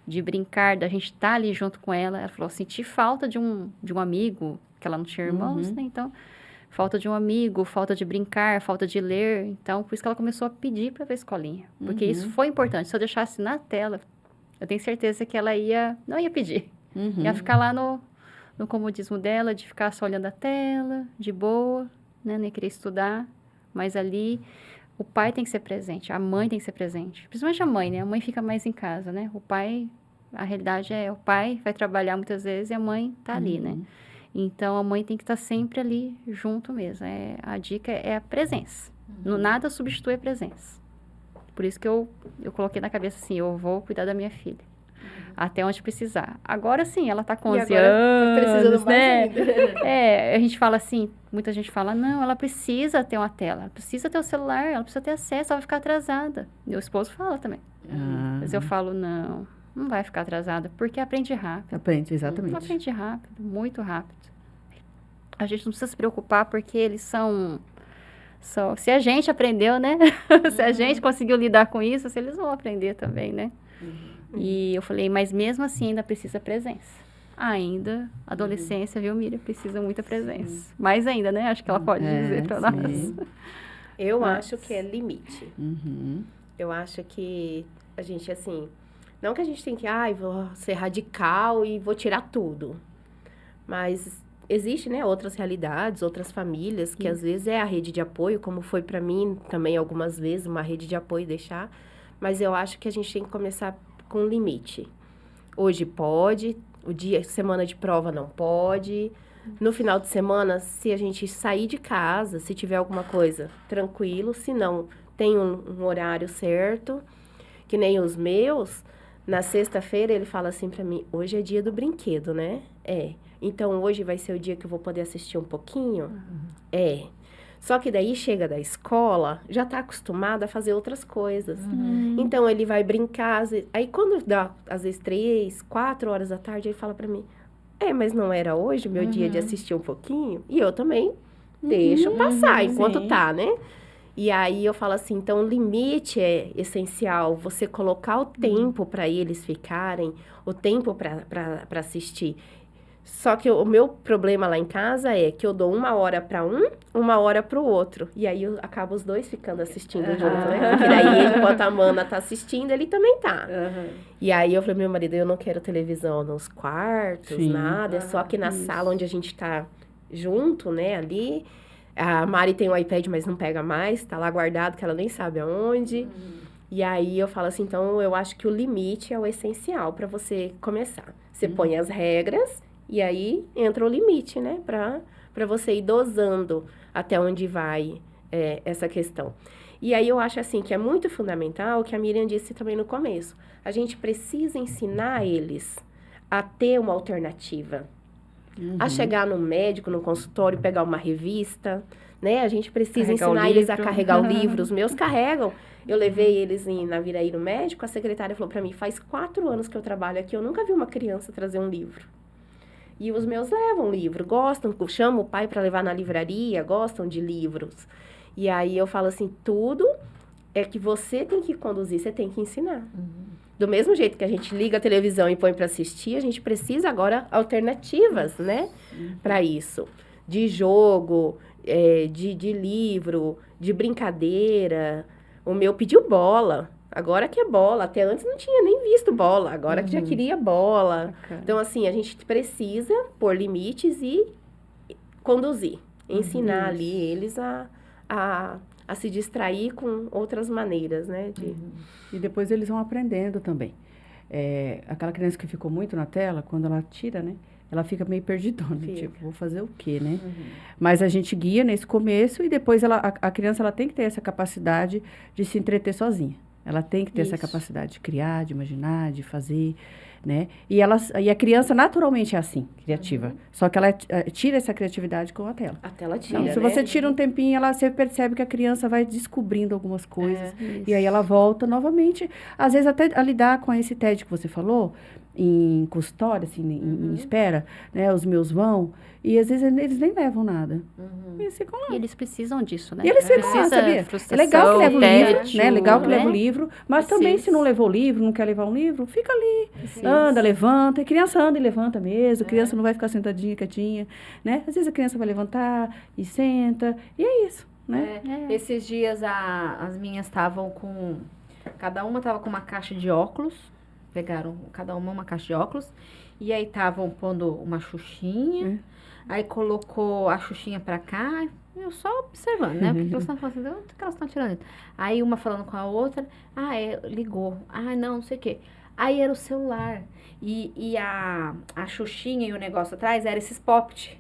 B: de brincar, da gente estar ali junto com ela. Ela falou, senti falta de um amigo, que ela não tinha irmãos, né? Então, falta de um amigo, falta de brincar, falta de ler. Então, por isso que ela começou a pedir para ver a escolinha. Porque isso foi importante. Se eu deixasse na tela, eu tenho certeza que ela não ia pedir. Ia ficar lá no comodismo dela, de ficar só olhando a tela, de boa, né? Nem querer estudar. Mas ali, o pai tem que ser presente, a mãe tem que ser presente. Principalmente a mãe, né? A mãe fica mais em casa, né? O pai, a realidade é, o pai vai trabalhar muitas vezes e a mãe tá ali, né? Então, a mãe tem que estar sempre ali junto mesmo. A dica é a presença. Nada substitui a presença. Por isso que eu coloquei na cabeça assim, eu vou cuidar da minha filha. Até onde precisar. Agora sim, ela tá com 11
D: agora precisando
B: anos, né?
D: mais ainda.
B: A gente fala assim, muita gente fala, não, ela precisa ter uma tela, ela precisa ter o celular, ela precisa ter acesso, ela vai ficar atrasada. Meu esposo fala também. Mas eu falo, não vai ficar atrasada, porque aprende rápido.
C: Aprende, exatamente.
B: Aprende rápido, muito rápido. A gente não precisa se preocupar, porque eles são se a gente aprendeu, né? Se a gente conseguiu lidar com isso, se eles vão aprender também, né? E eu falei, mas mesmo assim ainda precisa presença. Ainda, adolescência, viu, Miriam? Precisa muita presença. Mais ainda, né? Acho que ela pode dizer pra nós.
D: Eu acho que é limite.
C: Uhum.
D: Eu acho que a gente, assim... Não que a gente tem que, vou ser radical e vou tirar tudo. Mas existe, né, outras realidades, outras famílias, que às vezes é a rede de apoio, como foi pra mim também algumas vezes, uma rede de apoio deixar. Mas eu acho que a gente tem que começar com limite. Hoje pode, semana de prova não pode. No final de semana, se a gente sair de casa, se tiver alguma coisa, tranquilo. Se não, tem um horário certo. Que nem os meus, na sexta-feira ele fala assim pra mim, hoje é dia do brinquedo, né? Então hoje vai ser o dia que eu vou poder assistir um pouquinho? Só que daí chega da escola, já tá acostumado a fazer outras coisas. Então, ele vai brincar. Aí, quando dá, às vezes, 3, 4 horas da tarde, ele fala pra mim, mas não era hoje o meu dia de assistir um pouquinho? E eu também deixo passar enquanto tá, né? E aí, eu falo assim, então, o limite é essencial. Você colocar o tempo pra eles ficarem, o tempo pra assistir. Só que o meu problema lá em casa é que eu dou 1 hora para um, 1 hora para o outro. E aí, acaba os dois ficando assistindo junto, né? Porque daí, enquanto a Amanda tá assistindo, ele também tá. E aí, eu falei, meu marido, eu não quero televisão nos quartos, nada. É só aqui na sala onde a gente tá junto, né? Ali. A Mari tem um iPad, mas não pega mais. Tá lá guardado, que ela nem sabe aonde. E aí, eu falo assim, então, eu acho que o limite é o essencial para você começar. Você põe as regras... E aí, entra o limite, né? Pra você ir dosando até onde vai essa questão. E aí, eu acho, assim, que é muito fundamental o que a Miriam disse também no começo. A gente precisa ensinar eles a ter uma alternativa. A chegar no médico, no consultório, pegar uma revista, né? A gente precisa ensinar eles a carregar o livro. Os meus carregam. Eu levei eles na Viraí no médico, a secretária falou pra mim, faz 4 anos que eu trabalho aqui, eu nunca vi uma criança trazer um livro. E os meus levam livro, gostam, chamam o pai para levar na livraria, gostam de livros. E aí eu falo assim, tudo é que você tem que conduzir, você tem que ensinar. Do mesmo jeito que a gente liga a televisão e põe para assistir, a gente precisa agora alternativas, né, para isso. De jogo, de livro, de brincadeira. O meu pediu bola. Agora que é bola, até antes não tinha nem visto bola, agora que já queria bola. Bacana. Então, assim, a gente precisa pôr limites e conduzir, ensinar ali eles a se distrair com outras maneiras, né?
C: E depois eles vão aprendendo também. Aquela criança que ficou muito na tela, quando ela tira, né? Ela fica meio perdidona, tipo, vou fazer o quê, né? Mas a gente guia nesse começo e depois a criança ela tem que ter essa capacidade de se entreter sozinha. Ela tem que ter essa capacidade de criar, de imaginar, de fazer, né? E a criança naturalmente é assim, criativa. Só que ela tira essa criatividade com a tela.
D: A tela tira,
C: então, se você tira um tempinho, você percebe que a criança vai descobrindo algumas coisas. E aí ela volta novamente, às vezes até a lidar com esse tédio que você falou, em custódia, assim, em espera, né? Os meus vão, e às vezes eles nem levam nada. Eles ficam lá.
B: E eles precisam disso, né?
C: E eles ficam lá, sabia? É legal que leva o livro, né? Legal que leva o livro, mas também se não levou o livro, não quer levar um livro, fica ali. Anda, levanta. E criança anda e levanta mesmo. Criança não vai ficar sentadinha, quietinha, né? Às vezes a criança vai levantar e senta, e é isso, né?
A: Esses dias as minhas estavam com... Cada uma estava com uma caixa de óculos. Pegaram cada uma caixa de óculos. E aí estavam pondo uma xuxinha. Aí colocou a xuxinha pra cá. Eu só observando, né? Porque elas estão falando, onde que elas estão tirando? Aí uma falando com a outra. Ligou. Não sei o quê. Aí era o celular. E a xuxinha e o negócio atrás era esses poppet.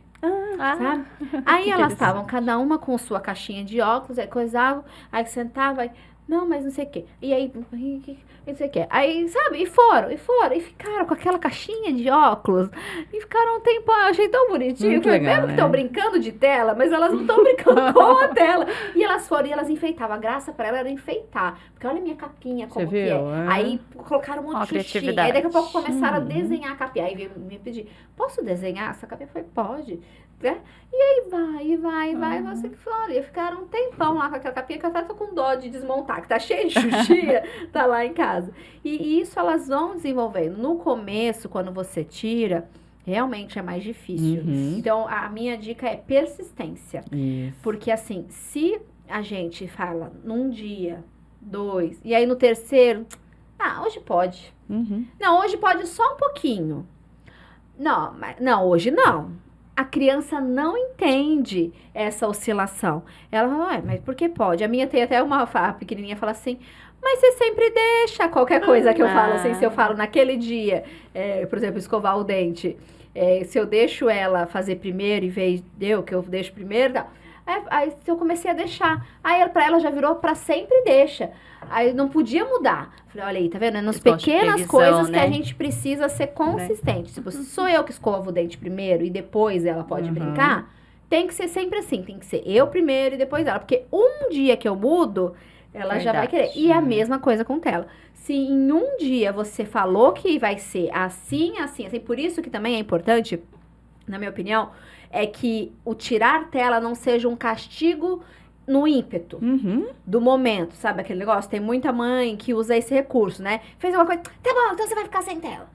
A: sabe? Aí elas estavam, cada uma com sua caixinha de óculos, aí coisavam, aí sentava, aí, não, mas não sei o quê. E aí, não sei o quê. Aí, sabe, e ficaram com aquela caixinha de óculos, e ficaram um tempão, eu achei tão bonitinho.
C: Muito
A: Falei,
C: legal,
A: mesmo que
C: né?
A: estão brincando de tela, mas elas não estão brincando com a tela. E elas foram, e elas enfeitavam. A graça pra ela era enfeitar. Porque olha a minha capinha, como
C: Você
A: que
C: viu?
A: é.
C: É.
A: Aí colocaram um
B: Ó,
A: monte de xuxinha.
B: criatividade.
A: Aí daqui a pouco começaram a desenhar a capinha. Aí veio me pedir, posso desenhar essa capinha? Eu falei, pode. Né? E aí vai, você que fala. E ficaram um tempão lá com aquela capinha que eu até tô com dó de desmontar, que tá cheio de xuxinha, tá lá em casa. E isso elas vão desenvolvendo. No começo, quando você tira, realmente é mais difícil.
C: Uhum.
A: Então, a minha dica é persistência.
C: Isso.
A: Porque assim, se a gente fala num dia, 2, e aí no terceiro, hoje pode.
C: Uhum.
A: Não, hoje pode só um pouquinho. Não, hoje não. A criança não entende essa oscilação. Ela fala, mas por que pode? A minha tem até a pequenininha fala assim, mas você sempre deixa qualquer coisa que eu falo, assim, se eu falo naquele dia, por exemplo, escovar o dente, se eu deixo ela fazer primeiro, em vez de que eu deixo primeiro, tal. Aí eu comecei a deixar. Aí pra ela já virou pra sempre deixa. Aí não podia mudar. Falei, olha aí, tá vendo? É nas
B: Resposta de
A: pequenas
B: previsão,
A: coisas que
B: né?
A: a gente precisa ser consistente. Tipo, se sou eu que escovo o dente primeiro e depois ela pode brincar, tem que ser sempre assim. Tem que ser eu primeiro e depois ela. Porque um dia que eu mudo, ela já vai querer. E a mesma coisa com tela. Se em um dia você falou que vai ser assim, assim, assim, por isso que também é importante, na minha opinião, é que o tirar tela não seja um castigo no ímpeto
C: Uhum.
A: do momento, sabe aquele negócio? Tem muita mãe que usa esse recurso, né? Fez uma coisa, tá bom, então você vai ficar sem tela.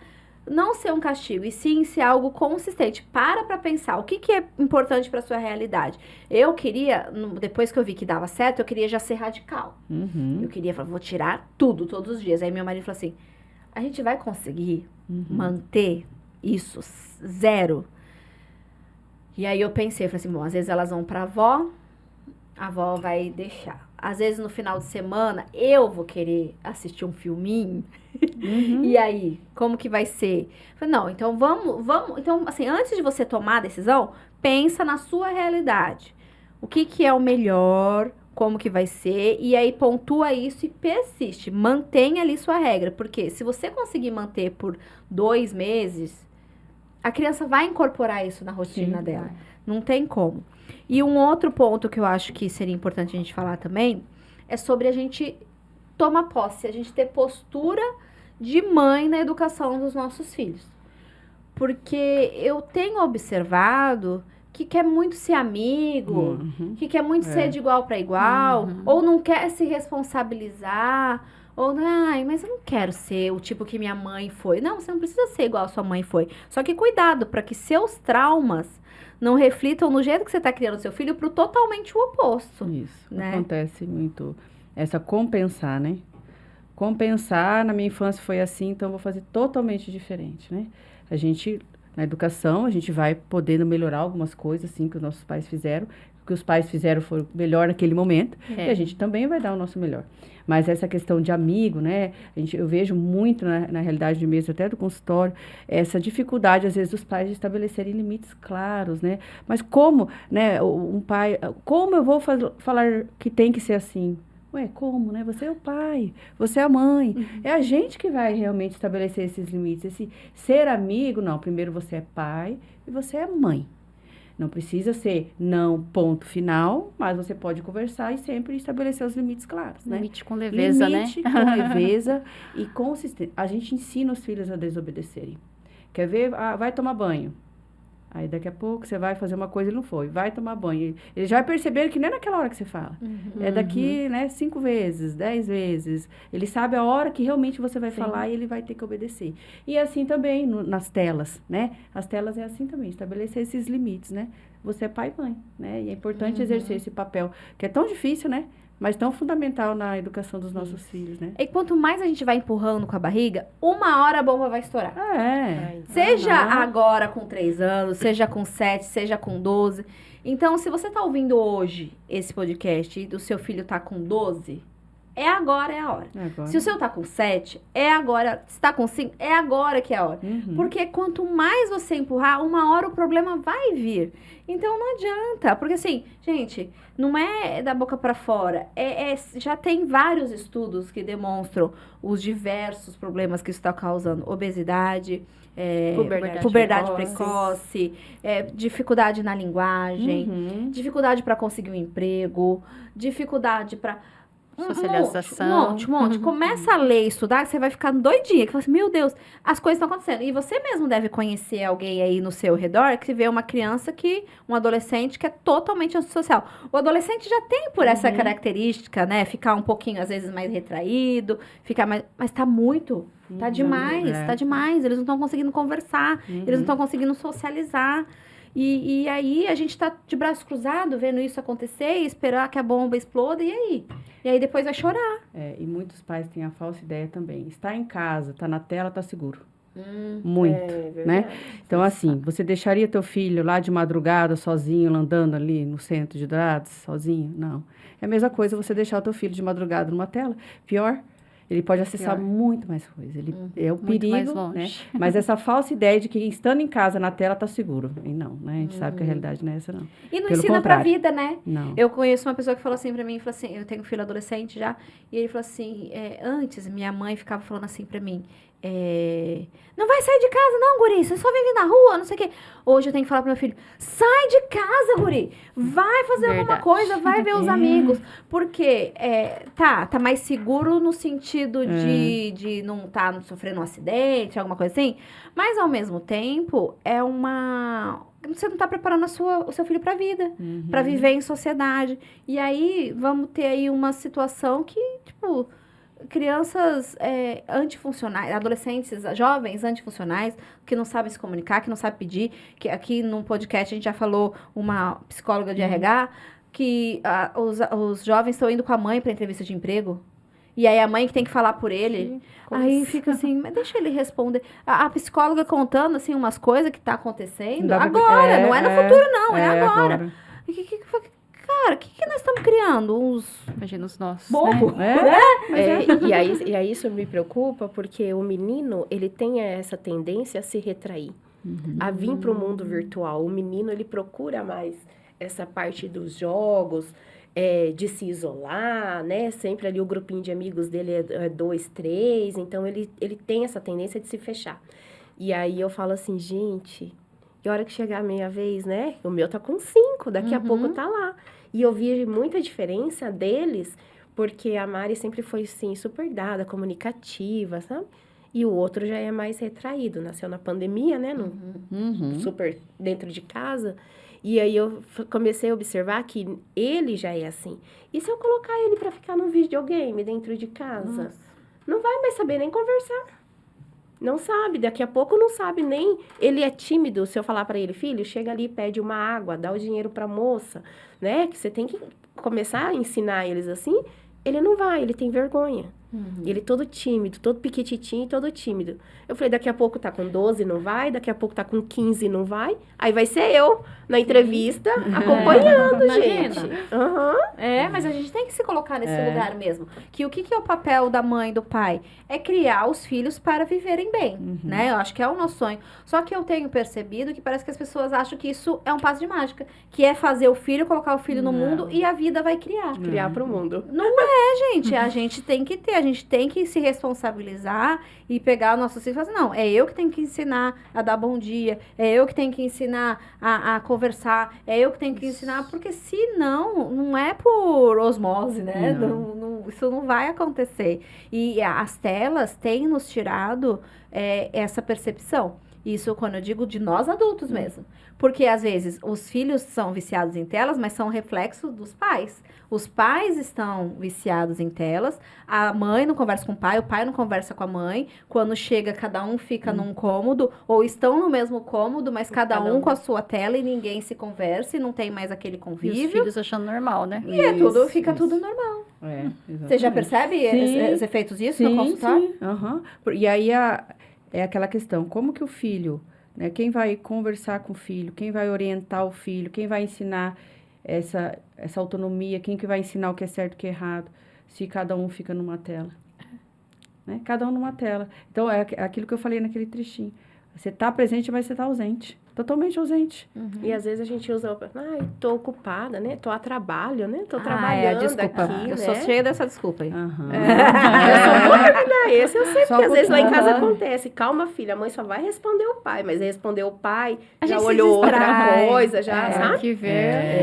A: Não ser um castigo, e sim ser algo consistente. Pra pensar, o que é importante pra sua realidade? Eu queria, depois que eu vi que dava certo, eu queria já ser radical.
C: Uhum.
A: Eu queria falar, vou tirar tudo, todos os dias. Aí meu marido falou assim, a gente vai conseguir manter isso zero? E aí eu pensei, falei assim, bom, às vezes elas vão pra avó, a avó vai deixar. Às vezes no final de semana eu vou querer assistir um filminho. E aí, como que vai ser? Falei, não, então vamos. Então, assim, antes de você tomar a decisão, pensa na sua realidade. O que é o melhor, como que vai ser, e aí pontua isso e persiste. Mantenha ali sua regra. Porque se você conseguir manter por 2 meses, a criança vai incorporar isso na rotina dela. Não tem como. E um outro ponto que eu acho que seria importante a gente falar também é sobre a gente tomar posse, a gente ter postura de mãe na educação dos nossos filhos. Porque eu tenho observado que quer muito ser amigo, que quer muito ser de igual para igual, ou não quer se responsabilizar, ou, mas eu não quero ser o tipo que minha mãe foi. Não, você não precisa ser igual a sua mãe foi. Só que cuidado, para que seus traumas não reflitam no jeito que você está criando seu filho pro totalmente o oposto.
C: Isso,
A: né?
C: Acontece muito. Essa compensar, né? Compensar, na minha infância foi assim, então eu vou fazer totalmente diferente, né? A gente, na educação, a gente vai podendo melhorar algumas coisas, assim, que os nossos pais fizeram. O que os pais fizeram foi melhor naquele momento. E a gente também vai dar o nosso melhor. Mas essa questão de amigo, né? Eu vejo muito na realidade de mesmo, até do consultório, essa dificuldade, às vezes, dos pais de estabelecerem limites claros, né? Mas como, né? Um pai... Como eu vou falar que tem que ser assim? Ué, como, né? Você é o pai, você é a mãe. É a gente que vai realmente estabelecer esses limites. Esse ser amigo, não. Primeiro você é pai e você é mãe. Não precisa ser não ponto final, mas você pode conversar e sempre estabelecer os limites claros, né?
B: Limite com leveza,
C: Limite com leveza e consistência. A gente ensina os filhos a desobedecerem. Quer ver? Vai tomar banho. Aí daqui a pouco você vai fazer uma coisa e não foi. Vai tomar banho. Ele já vai perceber que não é naquela hora que você fala. É daqui, né, 5 vezes, 10 vezes. Ele sabe a hora que realmente você vai falar e ele vai ter que obedecer. E assim também nas telas, né? As telas é assim também, estabelecer esses limites, né? Você é pai e mãe, né? E é importante exercer esse papel, que é tão difícil, né? Mas tão fundamental na educação dos nossos filhos, né?
A: E quanto mais a gente vai empurrando com a barriga, uma hora a bomba vai estourar.
C: É.
A: Seja agora com 3 anos, seja com 7, seja com 12. Então, se você tá ouvindo hoje esse podcast e o seu filho tá com 12, é agora, é a hora.
C: Agora.
A: Se o seu tá com 7, é agora. Se tá com 5, é agora que é a hora.
C: Uhum.
A: Porque quanto mais você empurrar, uma hora o problema vai vir. Então não adianta. Porque assim, gente, não é da boca pra fora. Já tem vários estudos que demonstram os diversos problemas que isso está causando. Obesidade, puberdade precoce, dificuldade na linguagem,
C: Uhum.
A: dificuldade para conseguir um emprego, dificuldade para
B: Socialização.
A: Um monte. Começa a ler e estudar, você vai ficar doidinha. Que fala assim, meu Deus, as coisas estão acontecendo. E você mesmo deve conhecer alguém aí no seu redor que vê uma criança um adolescente que é totalmente antissocial. O adolescente já tem por essa característica, né? Ficar um pouquinho, às vezes, mais retraído, ficar mais... Mas tá muito... Tá demais, tá demais. Eles não estão conseguindo conversar, eles não estão conseguindo socializar. E aí a gente tá de braço cruzado vendo isso acontecer e esperar que a bomba exploda, e aí? E aí depois vai chorar.
C: E muitos pais têm a falsa ideia também. Está em casa, está na tela, está seguro. Muito, né? Então, assim, você deixaria teu filho lá de madrugada, sozinho, andando ali no centro de Dourados, sozinho? Não. É a mesma coisa você deixar o teu filho de madrugada numa tela. Pior, ele pode acessar muito mais coisas. Ele é o perigo,
B: mais longe.
C: né? Mas essa falsa ideia de que estando em casa na tela tá seguro. E não, né? A gente sabe que a realidade não é essa, não.
A: E não
C: Pelo
A: ensina
C: contrário.
A: pra vida, né?
C: Não.
A: Eu conheço uma pessoa que falou assim pra mim, falou assim, eu tenho um filho adolescente já, e ele falou assim, antes minha mãe ficava falando assim pra mim, não vai sair de casa não, guri, você só vive na rua, não sei o quê. Hoje eu tenho que falar pro meu filho, sai de casa, guri, vai fazer alguma
B: Verdade.
A: coisa, vai ver os amigos, porque tá mais seguro no sentido de não tá sofrendo um acidente, alguma coisa assim, mas ao mesmo tempo você não tá preparando o seu filho pra vida, pra viver em sociedade. E aí, vamos ter aí uma situação que, tipo, crianças antifuncionais, adolescentes, jovens antifuncionais, que não sabem se comunicar, que não sabem pedir, que aqui no podcast a gente já falou, uma psicóloga de RH, que os jovens estão indo com a mãe pra entrevista de emprego, e aí a mãe que tem que falar por ele, aí fica assim, mas deixa ele responder. A psicóloga contando, assim, umas coisas que tá acontecendo agora, não é no futuro não, é agora. Cara, o que nós estamos criando? Uns
B: Imagina os nossos.
A: bobo,
B: né?
D: E aí isso me preocupa, porque o menino, ele tem essa tendência a se retrair, a vir para o mundo virtual. O menino, ele procura mais essa parte dos jogos, de se isolar, né? Sempre ali o grupinho de amigos dele é 2, 3, então ele tem essa tendência de se fechar. E aí eu falo assim, gente, e a hora que chegar a minha vez, né? O meu tá com 5, daqui a pouco tá lá. E eu vi muita diferença deles, porque a Mari sempre foi, assim, super dada, comunicativa, sabe? E o outro já é mais retraído, nasceu na pandemia, né? Super dentro de casa. E aí eu comecei a observar que ele já é assim. E se eu colocar ele pra ficar no videogame dentro de casa? Não vai mais saber nem conversar. Não sabe, daqui a pouco não sabe nem... Ele é tímido, se eu falar pra ele, filho, chega ali, pede uma água, dá o dinheiro pra moça, né? Que você tem que começar a ensinar eles assim. Ele não vai, ele tem vergonha. Ele todo tímido, todo piquititinho e todo tímido. Eu falei, daqui a pouco tá com 12, não vai. Daqui a pouco tá com 15, não vai. Aí vai ser eu, na entrevista, acompanhando, gente.
A: Mas a gente tem que se colocar nesse lugar mesmo. Que o que é o papel da mãe e do pai? É criar os filhos para viverem bem, né? Eu acho que é o nosso sonho. Só que eu tenho percebido que parece que as pessoas acham que isso é um passo de mágica. Que é fazer o filho, colocar o filho no mundo e a vida vai criar.
D: Criar pro mundo.
A: Não é, gente. A gente tem que ter, a gente tem que se responsabilizar e pegar o nosso filho e falar assim, não, é eu que tenho que ensinar a dar bom dia, é eu que tenho que ensinar a conversar, é eu que tenho que ensinar, porque senão, não é por osmose, né? Isso não vai acontecer. E as telas têm nos tirado essa percepção. Isso quando eu digo de nós adultos mesmo. Porque, às vezes, os filhos são viciados em telas, mas são reflexos dos pais. Os pais estão viciados em telas, a mãe não conversa com o pai não conversa com a mãe. Quando chega, cada um fica num cômodo, ou estão no mesmo cômodo, mas cada um com a sua tela e ninguém se conversa e não tem mais aquele
B: E os
A: convívio.
B: filhos achando normal, né?
A: E fica tudo normal. Você já percebe os efeitos disso no consultório?
C: Sim. E aí é aquela questão, como que o filho, né, quem vai conversar com o filho, quem vai orientar o filho, quem vai ensinar essa autonomia, quem que vai ensinar o que é certo e o que é errado, se cada um fica numa tela. Né? Cada um numa tela. Então, é aquilo que eu falei naquele trechinho. Você tá presente, mas você tá ausente. Totalmente ausente.
D: E às vezes a gente usa, tô ocupada, né? Tô a trabalho, né? Tô
A: É,
D: trabalhando
A: desculpa.
D: aqui,
A: Eu
D: né?
A: sou cheia dessa desculpa aí.
C: Aham.
D: Esse eu sei,
C: Só
D: porque às vezes lá em casa
C: porque-
D: acontece. Calma, filha, a mãe só vai responder o pai. Mas respondeu o pai,
A: A
D: já
A: gente se
D: olhou outra
A: distrai.
D: coisa, já,
A: É.
D: sabe?
B: que ver.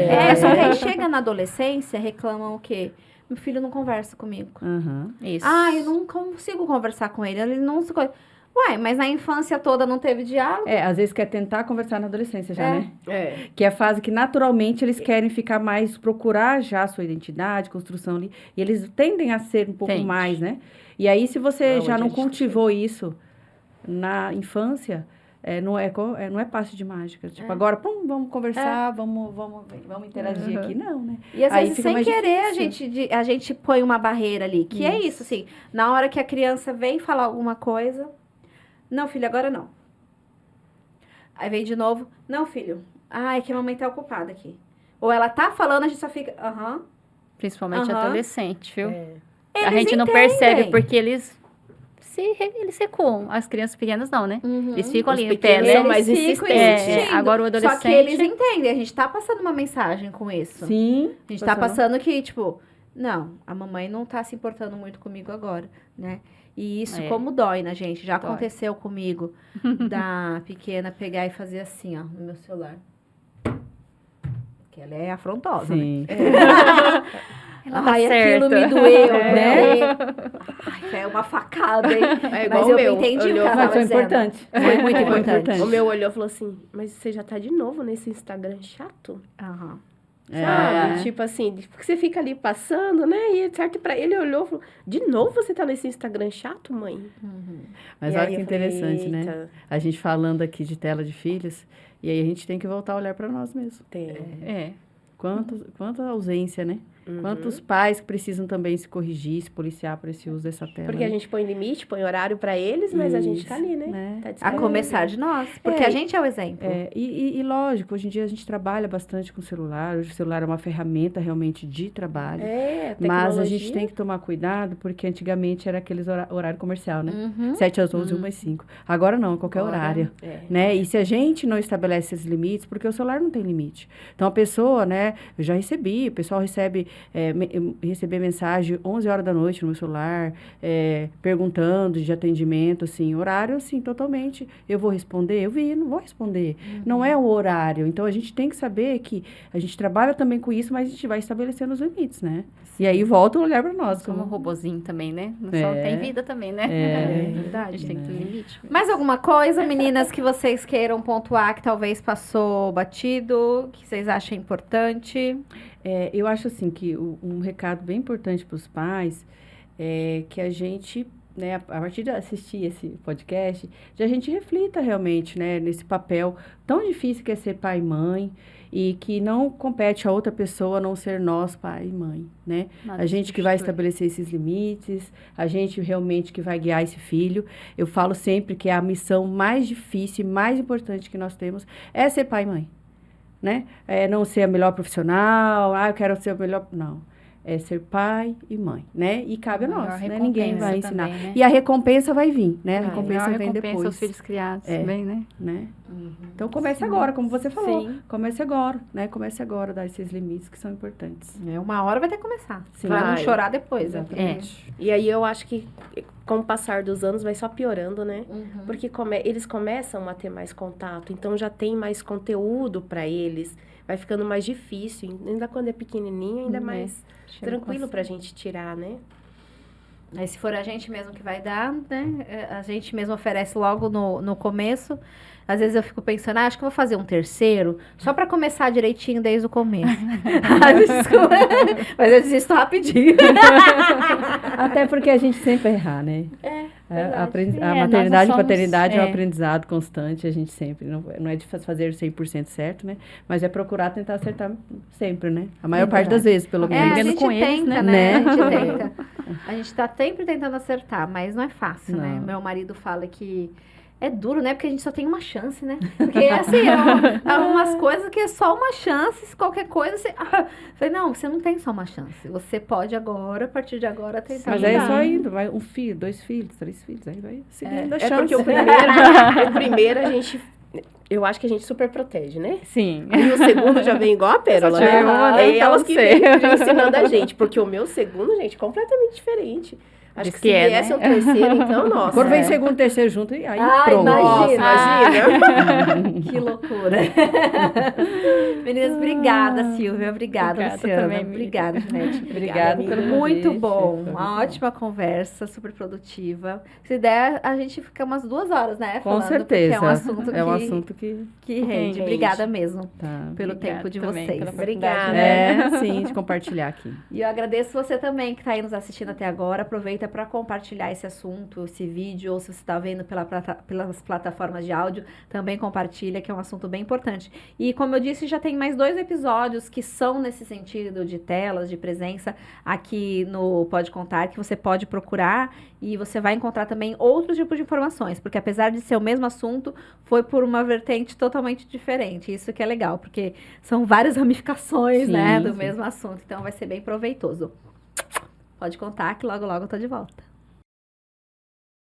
A: É, só que aí chega na adolescência, reclamam o quê? Meu filho não conversa comigo.
C: Aham.
B: Isso.
A: Ah, eu não consigo conversar com ele. Ele não se... Ué, mas na infância toda não teve diálogo?
C: Às vezes quer tentar conversar na adolescência já,
A: É.
C: né?
D: É.
C: Que é a fase que naturalmente eles querem ficar mais, procurar já a sua identidade, construção ali. E eles tendem a ser um pouco
B: Tende.
C: mais, né? E aí, se você
D: Não,
C: já
D: onde
C: não
D: a gente
C: cultivou isso na infância, não é passe de mágica. Tipo, agora, pum, vamos conversar, vamos interagir aqui. Não, né?
A: E às
C: Aí
A: vezes,
C: fica
A: sem
C: mais
A: querer,
C: difícil.
A: a gente põe uma barreira ali. Que é isso, assim. Na hora que a criança vem falar alguma coisa... Não, filho, agora não. Aí vem de novo. Não, filho. É que a mamãe tá ocupada aqui. Ou ela tá falando, a gente só fica... Aham.
B: Principalmente
A: Aham.
B: adolescente, viu?
D: É.
B: A
A: Eles
B: gente não
A: entendem.
B: percebe porque eles recuam. As crianças pequenas não, né?
A: Uhum.
B: Eles ficam
D: Os
B: ali no
D: pequenos
B: pé,
D: são
B: né?
D: mais
A: Eles ficam
D: insistentes.
A: insistindo.
B: Agora o
A: Só
B: adolescente...
A: que eles entendem. A gente tá passando uma mensagem com isso.
C: Sim.
A: A gente tá passando que, tipo... Não, a mamãe não tá se importando muito comigo agora, né? E isso
B: É.
A: como dói na gente. Já
B: Dói.
A: aconteceu comigo da pequena pegar e fazer assim, ó, no meu celular. Que ela é afrontosa, né?
C: Sim.
B: Ela tá
A: Ai,
B: certa.
A: aquilo me doeu,
C: É.
A: né? Ai, é uma facada, hein?
D: É igual
A: Mas
D: o
A: eu
D: meu.
A: entendi o que
D: Olhou,
A: ela
C: Mas
A: tava
C: foi
A: dizendo.
C: importante.
A: Foi muito importante.
D: O meu olhou e falou assim, mas você já tá de novo nesse Instagram chato?
A: Aham.
D: Sabe? Tipo assim, porque você fica ali passando, né? E certo pra ele olhou e falou, de novo você tá nesse Instagram chato, mãe?
C: Mas
D: E
C: olha
D: aí
C: que
D: eu falei,
C: interessante, né?
D: "Eita,
C: A gente falando aqui de tela de filhos, e aí a gente tem que voltar a olhar para nós mesmos.
D: tem.
B: É.
C: Quanta ausência, né?
D: Uhum.
C: Quantos pais que precisam também se corrigir, se policiar por esse uso dessa tela.
D: Porque a
C: né?
D: gente põe limite, põe horário pra eles, mas a gente tá
C: Isso,
D: ali, né?
C: né?
D: Tá
A: A
D: distraído.
A: começar de nós. Porque
C: É.
A: a gente é o exemplo.
C: E lógico, hoje em dia a gente trabalha bastante com o celular. Hoje o celular é uma ferramenta realmente de trabalho.
D: É,
C: Mas a gente
D: tecnologia.
C: tem que tomar cuidado, porque antigamente era aqueles horário comercial, né?
A: Uhum.
C: 7 às 11, 1 às 5. Agora não, qualquer
A: Agora,
C: horário.
D: É.
C: Né? E se a gente não estabelece esses limites, porque o celular não tem limite. Então, a pessoa, né, eu já recebi, o pessoal recebe, receber mensagem 11 horas da noite no meu celular, perguntando de atendimento, assim, horário, assim, totalmente. Eu vou responder? Eu não vou responder. Não é o horário. Então, a gente tem que saber que a gente trabalha também com isso, mas a gente vai estabelecendo os limites, né? E aí, volta o olhar para nós.
B: Como um robozinho também, né? Não só
C: É.
B: tem vida também, né?
C: É.
B: A
A: Verdade.
B: gente tem que ter limite.
A: Mais alguma coisa, meninas, que vocês queiram pontuar que talvez passou batido, que vocês acham importante?
C: Eu acho assim que um recado bem importante para os pais é que a gente, né, a partir de assistir esse podcast, a gente reflita realmente, né, nesse papel tão difícil que é ser pai e mãe e que não compete a outra pessoa a não ser nós, pai e mãe, né?
B: Nada
C: A gente que vai
B: substitui.
C: estabelecer esses limites, a gente realmente que vai guiar esse filho. Eu falo sempre que a missão mais difícil e mais importante que nós temos é ser pai e mãe. Né? Não ser a melhor profissional, eu quero ser o melhor... Não. É ser pai e mãe, né? E cabe a nós, né? Ninguém vai
B: recompensa
C: ensinar.
B: também, né?
C: E a recompensa vai vir, né? A
D: Vai.
C: recompensa
B: Maior
C: vem
B: recompensa
C: depois.
B: aos filhos criados,
C: É.
B: bem, né?
C: Né? Então comece agora, como você falou.
A: Sim.
C: Comece agora, né? Comece agora a dar esses limites que são importantes.
A: Uma hora vai ter que começar.
C: Sim.
A: Pra não
D: Vai.
A: chorar depois. né?
C: Exatamente.
D: E aí eu acho que com o passar dos anos vai só piorando, né?
A: Uhum.
D: Porque eles começam a ter mais contato, então já tem mais conteúdo para eles, vai ficando mais difícil, ainda quando é pequenininho, ainda mais tranquilo pra gente tirar, né?
A: Aí se for a gente mesmo que vai dar, né? A gente mesmo oferece logo no começo. Às vezes eu fico pensando, acho que eu vou fazer um terceiro, só pra começar direitinho desde o começo. Desculpa. Mas eu desisto rapidinho.
C: Até porque a gente sempre vai errar, né? A
B: nós
C: maternidade
B: não
C: e
B: somos-
C: paternidade é um
B: é.
C: aprendizado constante, a gente sempre, não é de fazer 100% certo, né? Mas é procurar tentar acertar sempre, né? A maior parte das vezes, pelo
A: A
C: menos.
B: Aprendendo
A: gente
B: com eles,
A: tenta,
C: né?
A: A gente tenta. A gente tá sempre tentando acertar, mas não é fácil, né?
C: Não.
A: Meu marido fala que É duro, né? Porque a gente só tem uma chance, né? Porque, assim, é umas coisas que é só uma chance. Se qualquer coisa, você... Falei, não, você não tem só uma chance. Você pode agora, a partir de agora, tentar
C: Mas aí é
A: mudar.
C: só indo, vai 1 filho, 2 filhos, 3 filhos, aí vai seguindo a
D: É
C: chance.
D: porque o primeiro a gente... Eu acho que a gente super protege, né?
B: Sim.
D: E o segundo já vem igual a pérola,
B: tive
D: né?
B: uma, né?
D: É
B: Então
D: elas que
B: sei.
D: vêm ensinando a gente. Porque o meu segundo, gente, completamente diferente. Acho
B: Diz
D: que
B: que
D: se
B: é,
D: viesse
B: né?
D: um terceiro, então, nossa.
C: Quando vem segundo, terceiro junto, e aí
A: Ai,
C: pronto.
D: Nossa, imagina.
A: Que loucura. Meninas, obrigada, Silvia. Obrigada,
B: Obrigada
A: Luciana.
B: também, amiga.
A: Obrigada, Janete.
C: Obrigada pelo
A: Muito
C: convite,
A: bom.
C: foi
A: Uma
C: muito
A: ótima conversa, super produtiva. Se der, a gente fica umas 2 horas, né?
C: Com
A: falando, porque
C: certeza.
A: É um assunto
C: É um assunto que
A: que rende.
D: Rende.
A: Obrigada mesmo
C: tá.
A: pelo
B: Obrigada
A: tempo de
B: também
A: vocês.
B: pela
D: Obrigada.
B: oportunidade.
C: sim, de compartilhar aqui.
A: E eu agradeço você também que está aí nos assistindo até agora. Aproveita para compartilhar esse assunto, esse vídeo, ou se você está vendo pelas plataformas de áudio, também compartilha, que é um assunto bem importante. E como eu disse, já tem mais 2 episódios que são nesse sentido de telas, de presença aqui no Pode Contar, que você pode procurar e você vai encontrar também outros tipos de informações, porque apesar de ser o mesmo assunto, foi por uma vertente totalmente diferente. Isso que é legal, porque são várias ramificações,
C: Sim,
A: né, do
C: sim.
A: mesmo assunto, então vai ser bem proveitoso. Pode contar que logo, logo eu tô de volta.